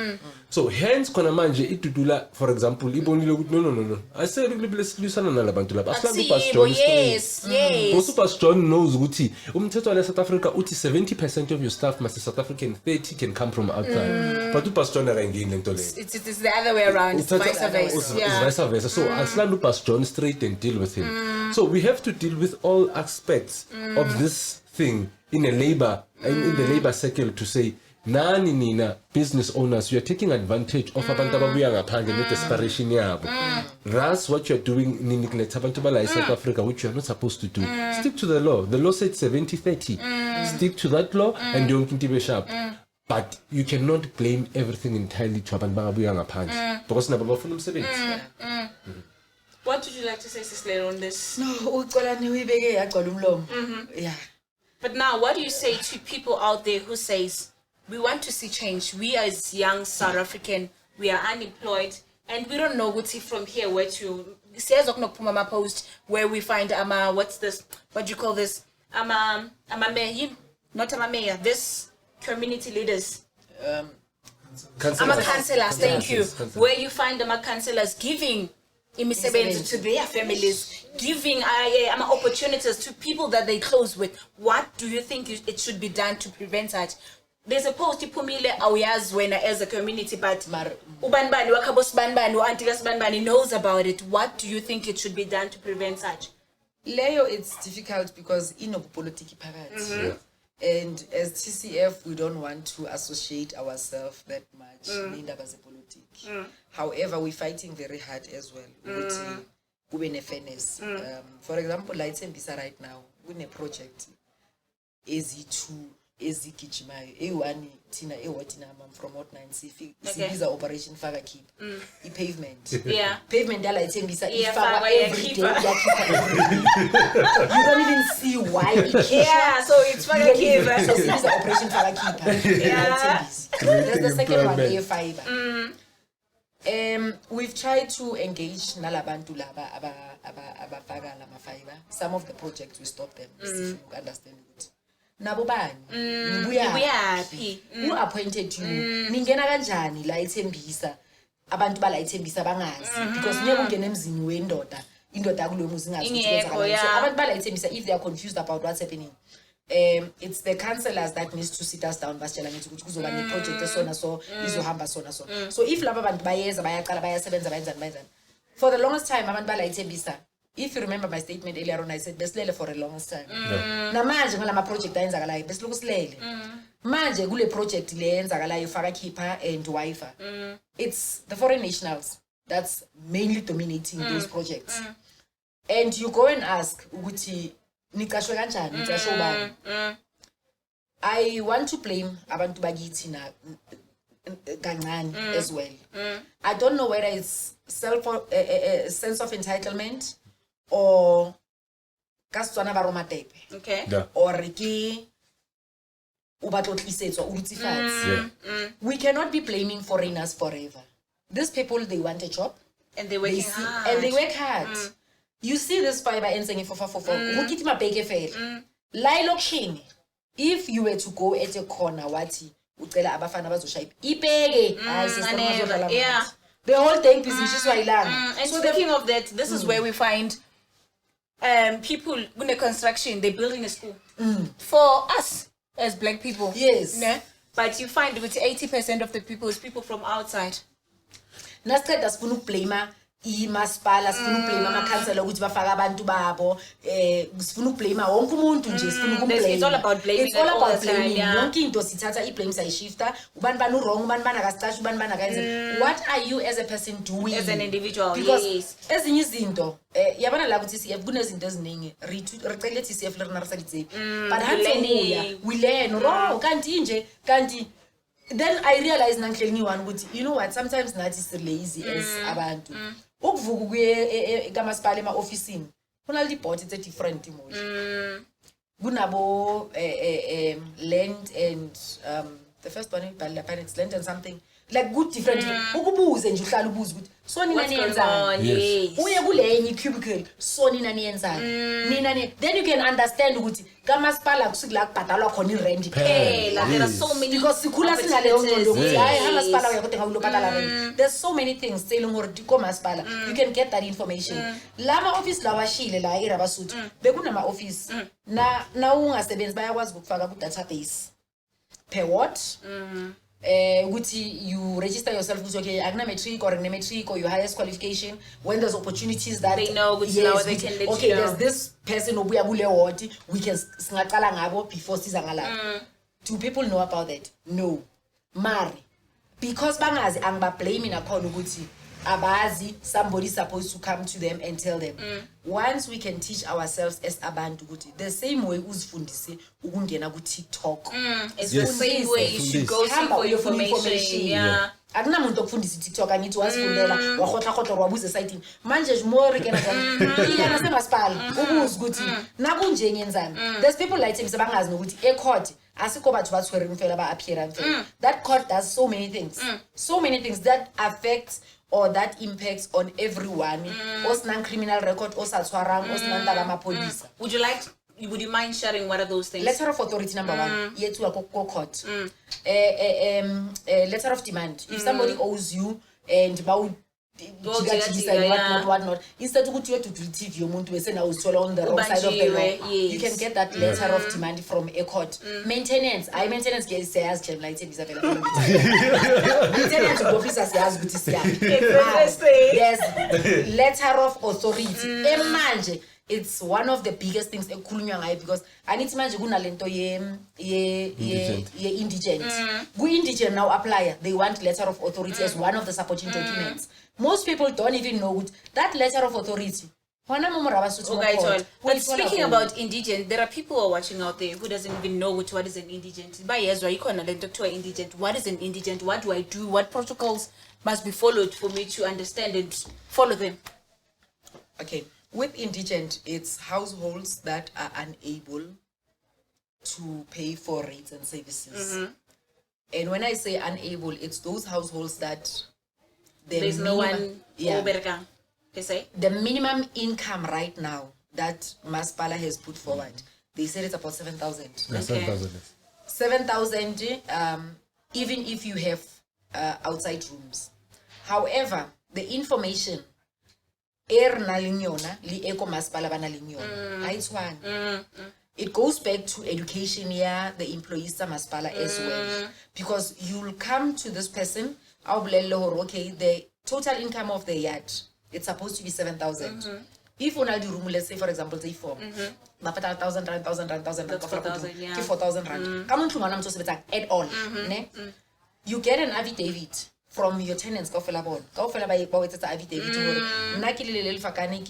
So hence kona manje itudula, for example, no. I say let's listen na labantu laba. Yes. Also Pastor John knows ukuthi umthetho wa South Africa uthi 70% of your staff must be South African, 30 can come from outside. But Pastor John arangeni lento le. It's the other way around. It's vice versa. It's vice versa. So aslandu Pastor John straight and deal with him. So we have to deal with all aspects of this thing in the labor circle to say nani nina business owners, you are taking advantage of abantu ababuya ngaphandle ne desperation yabo. That's what you are doing in South Africa, which you are not supposed to do. Stick to the law. The law said 70-30. Stick to that law and don't be sharp. But you cannot blame everything entirely to abantu ababuya ngaphandle because nabo bafuna umsebenzi. What would you like to say, Sister, on this? No, yeah. But now, what do you say to people out there who says, we want to see change. We as young South African, we are unemployed and we don't know from here where to. Says Oknok Post where we find what's this? What do you call this? Mayor. This community leaders. Councillors. Thank you. Where you find councillors giving imisebenzi to their families, giving opportunities to people that they close with. What do you think it should be done to prevent such? There's a post ipumile awuyazi wena as a community, but ubanbani wakabos banbani antigas banbani knows about it. What do you think it should be done to prevent such? Leo, it's difficult because politiki phakathi. And as TCF, we don't want to associate ourselves that much in politics. However, we're fighting very hard as well with fairness. For example, like Tembisa right now, we're in a project easy to ezigijimayo eyi-1 thina eWattingham from Hot 9 sibiza operation faka keep i-pavement pavement yala ithembisa ifaka every day you don't even see why so it's faka keep so sibiza operation faka keep that's the second one fiber. We've tried to engage nalabantu laba abafaka lama fiber. Some of the projects we stop them if you understand it. Nabo bani nibuyaphi who appointed you ningena kanjani la eThembisa abantu bala eThembisa bangazi because ngeke ungene emzini wendoda indoda kulo muzi ngazi ukuthi kwenza so abantu bala eThembisa if they are confused about what's happening it's the councillors that needs to sit us down basitshela ngithi ukuthi kuzoba ne project esona so izohamba sona so if laba abantu bayeza bayaqala bayasebenza bayenzani for the longest time abantu bala eThembisa. If you remember my statement earlier on, I said besilele for a longest time. Namanje ngala project ayenzakalayo besiloku silele. Manje kule project le yenzakalayo faka keeper and wifi. It's the foreign nationals that's mainly dominating those projects. And you go and ask ukuthi niqashwe kanjani niqashwe ubani. I want to blame abantu bakithi na kancane as well. I don't know whether it's sense of entitlement or kastswana ba roma tepe or ke ubatlotlisetswa urutifatsi. We cannot be blaming foreigners forever. These people, they want a job and they work hard. You see this fiber enseng fofa ukuthi mabheke fela la elokishini. If you were to go at a corner wathi ucela abafana bazoshaya ibheke hayi sister the whole thing is ngishiswa ilanga. And so speaking of that, this is where we find people in the construction, they're building a school for us as black people. Yes. But you find with 80% of the people is people from outside. Nasiceda sifuna ukublame imasipala sifuna ukublame amakhansela ukuthi bafaka abantu babo sifuna ukublame wonke umuntu nje sifuna ukublame. It's all about blaming. It's all about blaming. Yonke into sithatha iblame sayishifta ubani bani wrong ubani bani akasicashi ubani bani akayenza. What are you as a person doing as an individual? Because ezinye izinto yabona la ku TCF kunezinto eziningi ricele TCF lerina risakitsepi but hansobuya we learn kanti nje kanti. Then I realized nangihleli ngiwani ukuthi you know what, sometimes nathi is lazy as abantu. Ukuvuka kuye kamasipala ema officeini kunali board it's a different imoli. Kunabo land and the first one ibhalile apparently land and something like good different ukubuze nje uhlala ubuza ukuthi so nina niyenzani uye kulenye cubicle so nina niyenzani nina then you can understand ukuthi kamasipala kusikula kubhadalwa khona irent phela. There are so many because sikhula sinaleyo ngondo ukuthi hayi kamasipala uyakuthi ngawulobhadala rent. There's so many things telling ngori komasipala you can get that information. Lama office lawashile la eRabasuthi bekunama office na ungasebenzi bayakwazi ukufaka ku database per what you register yourself with okay akuna matric or ne matric or your highest qualification when there's opportunities that they know which yes, they can let okay you know. There's this person obuya kule ward we can singaqala ngabo before siza ngala. Do people know about that? No. Mari because bangazi angiba blame nakhona ukuthi abazi somebody supposed to come to them and tell them. Once we can teach ourselves as abantu ukuthi the same way uzifundise ukungena ku TikTok it's the same way you should go for information. Akuna muntu okufundisa TikTok angithi wasifundela wakhotla khotla wabuze site manje more kena kanjani yana semasipala ubuza ukuthi nakunje ngenzani. There's people like Tembisa bangazi nokuthi ecourt asikho bathu bathwere mfela ba appear mfela. That court does so many things that affect or that impacts on everyone. Osnan criminal record osatshwarang osnanda ma police. Would you mind sharing what are those things? Letter of authority number 1 yethu go court. Letter of demand. If somebody owes you and whatnot, instead ukuthi you to retrieve yomuntu bese na uzithola on the wrong side of the law, you can get that letter of demand from a court. Maintenance ke says gem like Tembisa vela. Maintenance officer says ukuthi siya. Yes, letter of authority. Manje it's one of the biggest things ekhulunywa ngayo because anithi manje kunalento ye indigent. Ku indigent now apply they want letter of authority as one of the supporting documents. Most people don't even know that letter of authority Okay, but speaking about indigent, there are people who are watching out there who doesn't even know what is an indigent. By Ezra, you can talk to an indigent. What is an indigent? What do I do? What protocols must be followed for me to understand and follow them? Okay, with indigent, it's households that are unable to pay for rates and services. And when I say unable, it's those households that there's no one per se. The minimum income right now that Maspala has put forward, they said it's about 7,000. Yeah, 7,000. 7,000, even if you have outside rooms. However, the information it goes back to education, the employees Maspala as well. Because you'll come to this person, okay, the total income of the yard, it's supposed to be 7,000. If on the room, let's say for example, say 4, 1,000 rand, 4,000 rand. Come on to one at all. You get an affidavit from your tenants. Go fill affidavit.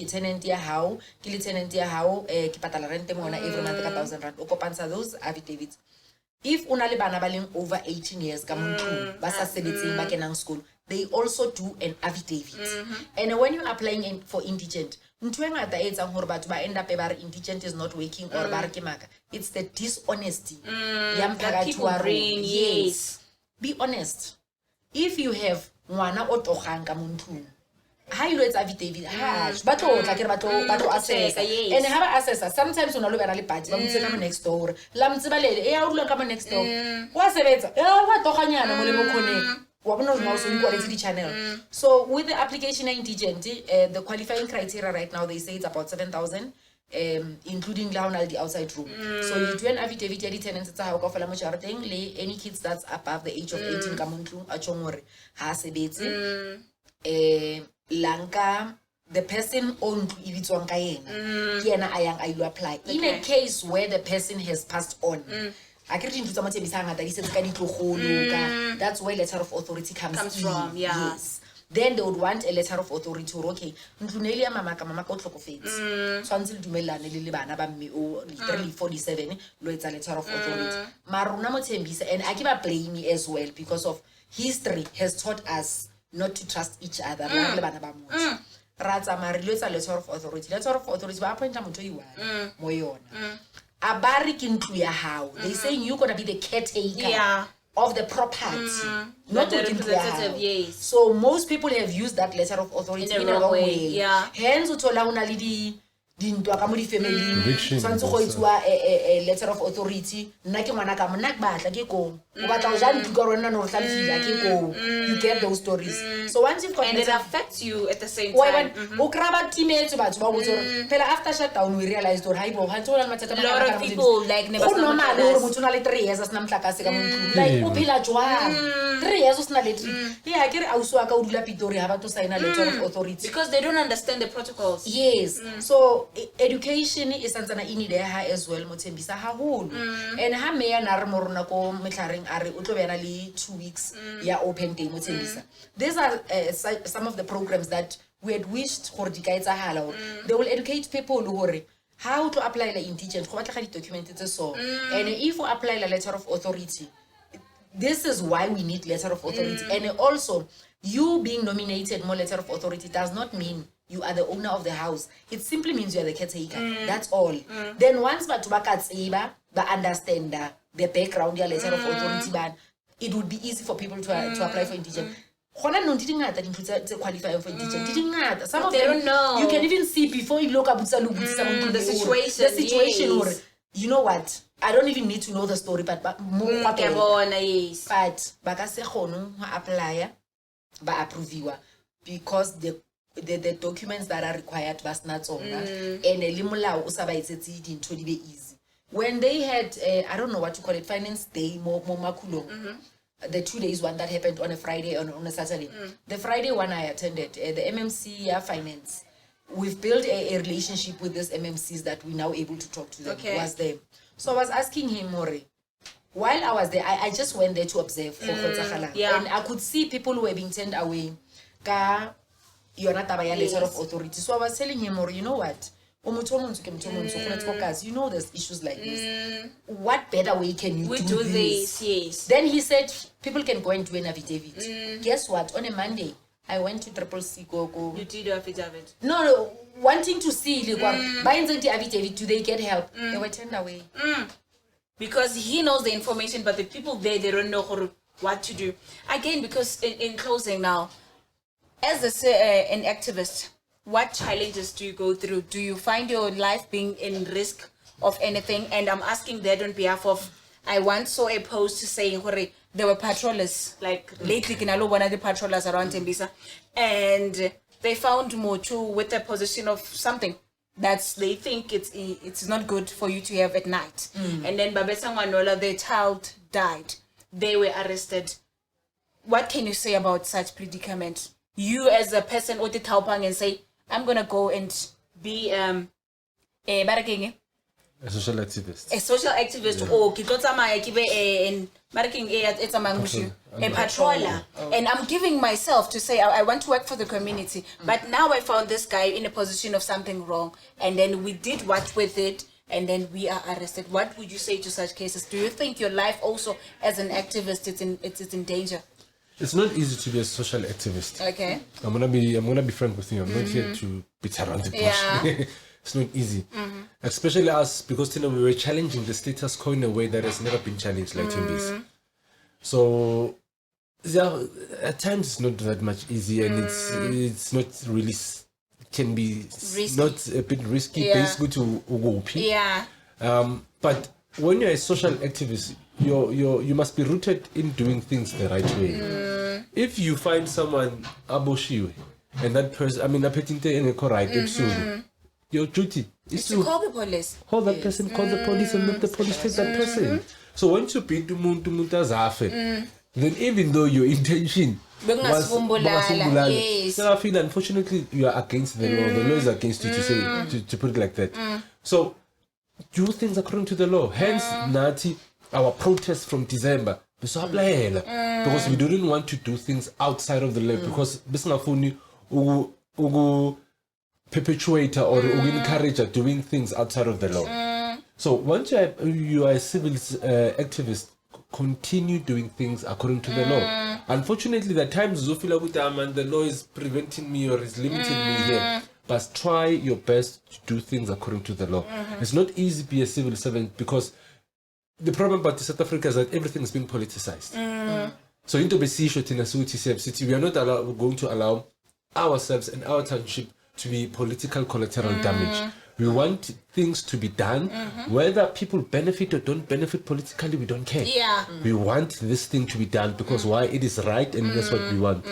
Tenant ya how, tenant ya how, patala rent every month 1,000 rand. Okopansa those affidavits. If unali bana baling over 18 years, basa school, they also do an affidavit. And when you're applying for indigent, end up indigent is not working or it's the dishonesty. That people bring, yes. Be honest. If you have mwana otohanga muntu, how you know it's affidavit? Assess. And have an assessor. Sometimes when I look at a patch, I'm come next door. Come next door. What's it? Channel. So with the application indigent, the qualifying criteria right now, they say it's about 7,000, including the outside room. So you do an affidavit, tenants, any kids that's above the age of 18, Lanka, the person owned apply. In a case where the person has passed on, that's where letter of authority comes from. Yeah. Yes. Then they would want a letter of authority. Okay, so until literally 47, it's a letter of authority. Maruna Tembisa, and I give a blame as well because of history has taught us not to trust each other. Rata Marilo, a letter of authority. Letter of authority, they saying you're gonna be the caretaker of the property, not the representative. Yes. So most people have used that letter of authority in a wrong way. Yeah. Hence, family. A letter of authority. You get those stories. So once you've got and it affects you at the same time. After shutdown, we realized a lot of people like never like 3 years 3 years to sign a letter of authority because they don't understand the protocols. Yes. So education is something in there as well. Tembisa and ha meya na re morona ko metlareng are o tlo bena le 2 weeks ya open day mo Tembisa. These are some of the programs that we had wished for the guides they will educate people how to apply the indigent documents so and if you apply the letter of authority, this is why we need letter of authority. And also you being nominated more letter of authority does not mean you are the owner of the house. It simply means you are the caretaker. That's all. Then once ba understand the background your letter of authority, it would be easy for people to apply for indigent. Qualify for indigent. Some of they them don't know. You can even see before you look up the situation. Yes. You know what? I don't even need to know the story, but more yes. But apply approve because the documents that are required was not on and easy. When they had I don't know what to call it, finance day the 2 days one that happened on a Friday and on a Saturday. The Friday one I attended the MMC finance. We've built a relationship with these MMCs that we're now able to talk to them. Okay. Was there. So I was asking him, Mori, while I was there, I just went there to observe. And I could see people who were being turned away. yona taba ya letter of Yes. authority. So I was telling him, or you know what, you know there's issues like this. What better way can you We do this? yes. Then he said people can go and do an affidavit. Guess what? On a Monday, I went to CCC go. You did your affidavit. No, wanting to see buying the affidavit, do they get help? They were turned away. Because he knows the information, but the people there, they don't know what to do. Again, because in closing now, as an activist, what challenges do you go through? Do you find your life being in risk of anything? And I'm asking that on behalf of, I once saw a post saying there were patrollers, like lately, one of the patrollers around Tembisa, and they found Mochu with a position of something that they think it's not good for you to have at night. And then Babesa Manola, their child died. They were arrested. What can you say about such predicament? You as a person, Ote Taupang, and say, I'm gonna go and be a social activist. A social activist, or a patroller, and I'm giving myself to say I want to work for the community. But now I found this guy in a position of something wrong, and then we did what with it, and then we are arrested. What would you say to such cases? Do you think your life also as an activist it's in danger? It's not easy to be a social activist. Okay. I'm gonna be frank with you. I'm not here to beat around the bush. Yeah. It's not easy, especially us, because we were challenging the status quo in a way that has never been challenged like Tembisa. So yeah, at times it's not that much easy, and it's not really can be Risky. not a bit risky. Yeah. Basically to ugopi. Yeah. But when you're a social activist, you must be rooted in doing things the right way. If you find someone aboshiwe, and that person, your duty is To call the police. call that person, call the police, and let the police take that person. So once you beat the moon, then even though your intention was Yes. I feel unfortunately you are against the law. The law is against you to say to put it like that. So do things according to the law. Hence, Nati, our protest from December. Because we didn't want to do things outside of the law, because perpetuator or encourager doing things outside of the law. So once you are a civil activist, continue doing things according to the law. Unfortunately, the times the law is preventing me or is limiting me here. But try your best to do things according to the law. It's not easy to be a civil servant, because the problem about South Africa is that everything is being politicized. So into TCF city, we are not going to allow ourselves and our township to be political collateral damage. We want things to be done, whether people benefit or don't benefit politically, we don't care. Yeah. We want this thing to be done because why? It is right, and that's what we want.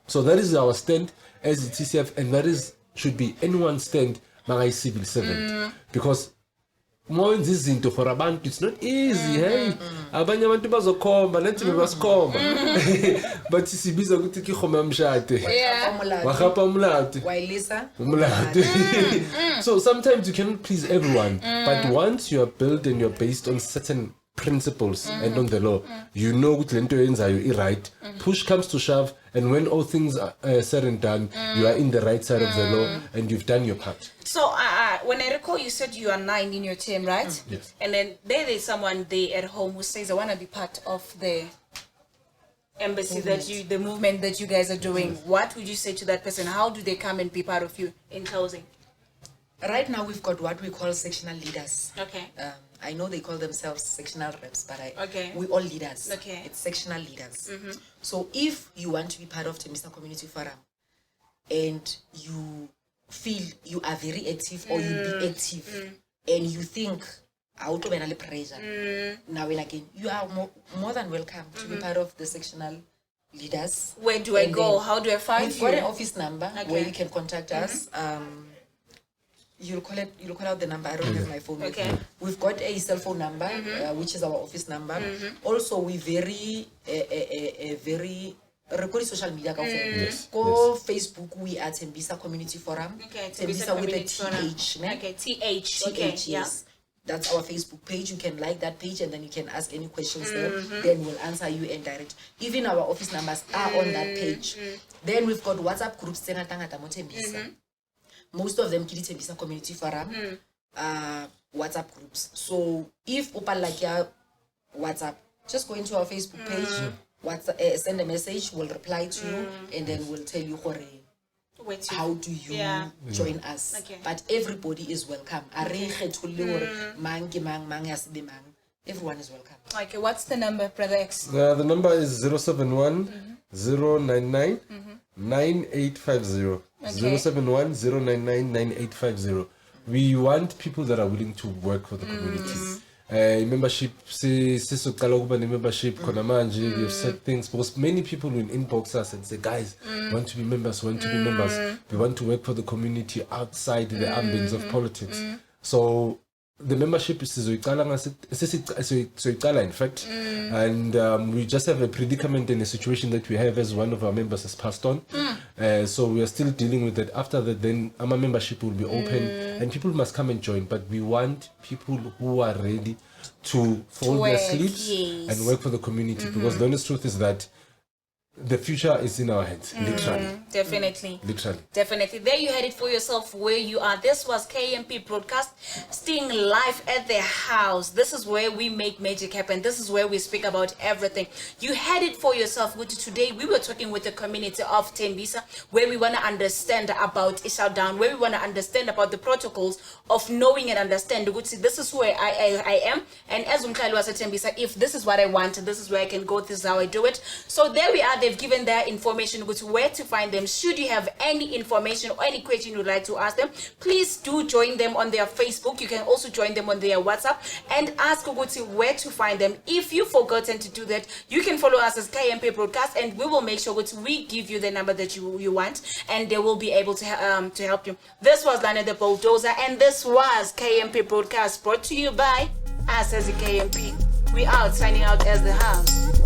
So that is our stand as a TCF, and that should be anyone's stand, my civil servant. Because more in this into for abantu, it's not easy, hey. Abanye abantu bazokhomba, nathi bebasikhomba. But sibiza ukuthi ke khoma mshade. Wakhapa umlado. Wailisa. Umlado. So sometimes you cannot please everyone, but once you are built and you're based on certain principles and on the law, you know what lento yenzayo right. Push comes to shove, and when all things are said and done, you are in the right side of the law and you've done your part. So when I recall, you said you are 9 in your team, right? Yes. And then there's someone there at home who says, I want to be part of the embassy the movement that you guys are doing. What would you say to that person? How do they come and be part of you in closing? Right now, we've got what we call sectional leaders. Okay. I know they call themselves sectional reps, but Okay. we all leaders. Okay. It's sectional leaders. So if you want to be part of Tembisa Community Forum and you feel you are very active or you'll be active and you think, how to manage pressure, now and again, you are more than welcome to be part of the sectional leaders. Where do I go? How do I find We've you? got an office number where Okay. you can contact us. You'll call out the number. I don't have my phone with Okay. me. We've got a cell phone number, which is our office number. Also, we very record social media. Yes, Go Facebook, we are Tembisa Community Forum. Okay, Tembisa with a Community Forum. TH. Ne? Okay, TH. Okay, TH, yeah. yes. That's our Facebook page. You can like that page and then you can ask any questions there. Then we'll answer you and direct. Even our office numbers are on that page. Then we've got WhatsApp groups. Most of them Kidi Tembisa Community Forum WhatsApp groups. So if Opal like your WhatsApp, just go into our Facebook page, send a message, we'll reply to you, and then we'll tell you how do you join us. Okay. But everybody is welcome. Everyone is welcome. Okay, what's the number, Brother X? The number is 071 099 9850. 071 099 9850. We want people that are willing to work for the community. Membership, membership, we have said things because many people will inbox us and say, guys, want to be members, we want to work for the community outside the ambience of politics. So the membership is in fact, and we just have a predicament and a situation that we have as one of our members has passed on. So we are still dealing with that. After that, then our membership will be open and people must come and join. But we want people who are ready to fold their sleeves and work for the community, because the honest truth is that the future is in our hands, literally. Definitely. Literally. Definitely. There you had it for yourself where you are. This was KMP Broadcast, staying live at the house. This is where we make magic happen. This is where we speak about everything. You had it for yourself. Today we were talking with the community of Tembisa, where we want to understand about a shutdown, where we want to understand about the protocols of knowing and understand. This is where I am. And as Umkali was at Tembisa, if this is what I want, this is where I can go, this is how I do it. So there we are. They've given their information, where to find them. Should you have any information or any question you'd like to ask them, please do join them on their Facebook. You can also join them on their WhatsApp and ask where to find them. If you've forgotten to do that, you can follow us as KMP Broadcast, and we will make sure we give you the number that you want, and they will be able to help you. This was Lana the Bulldozer, and this was KMP Broadcast, brought to you by us as the KMP. We out, signing out as the house.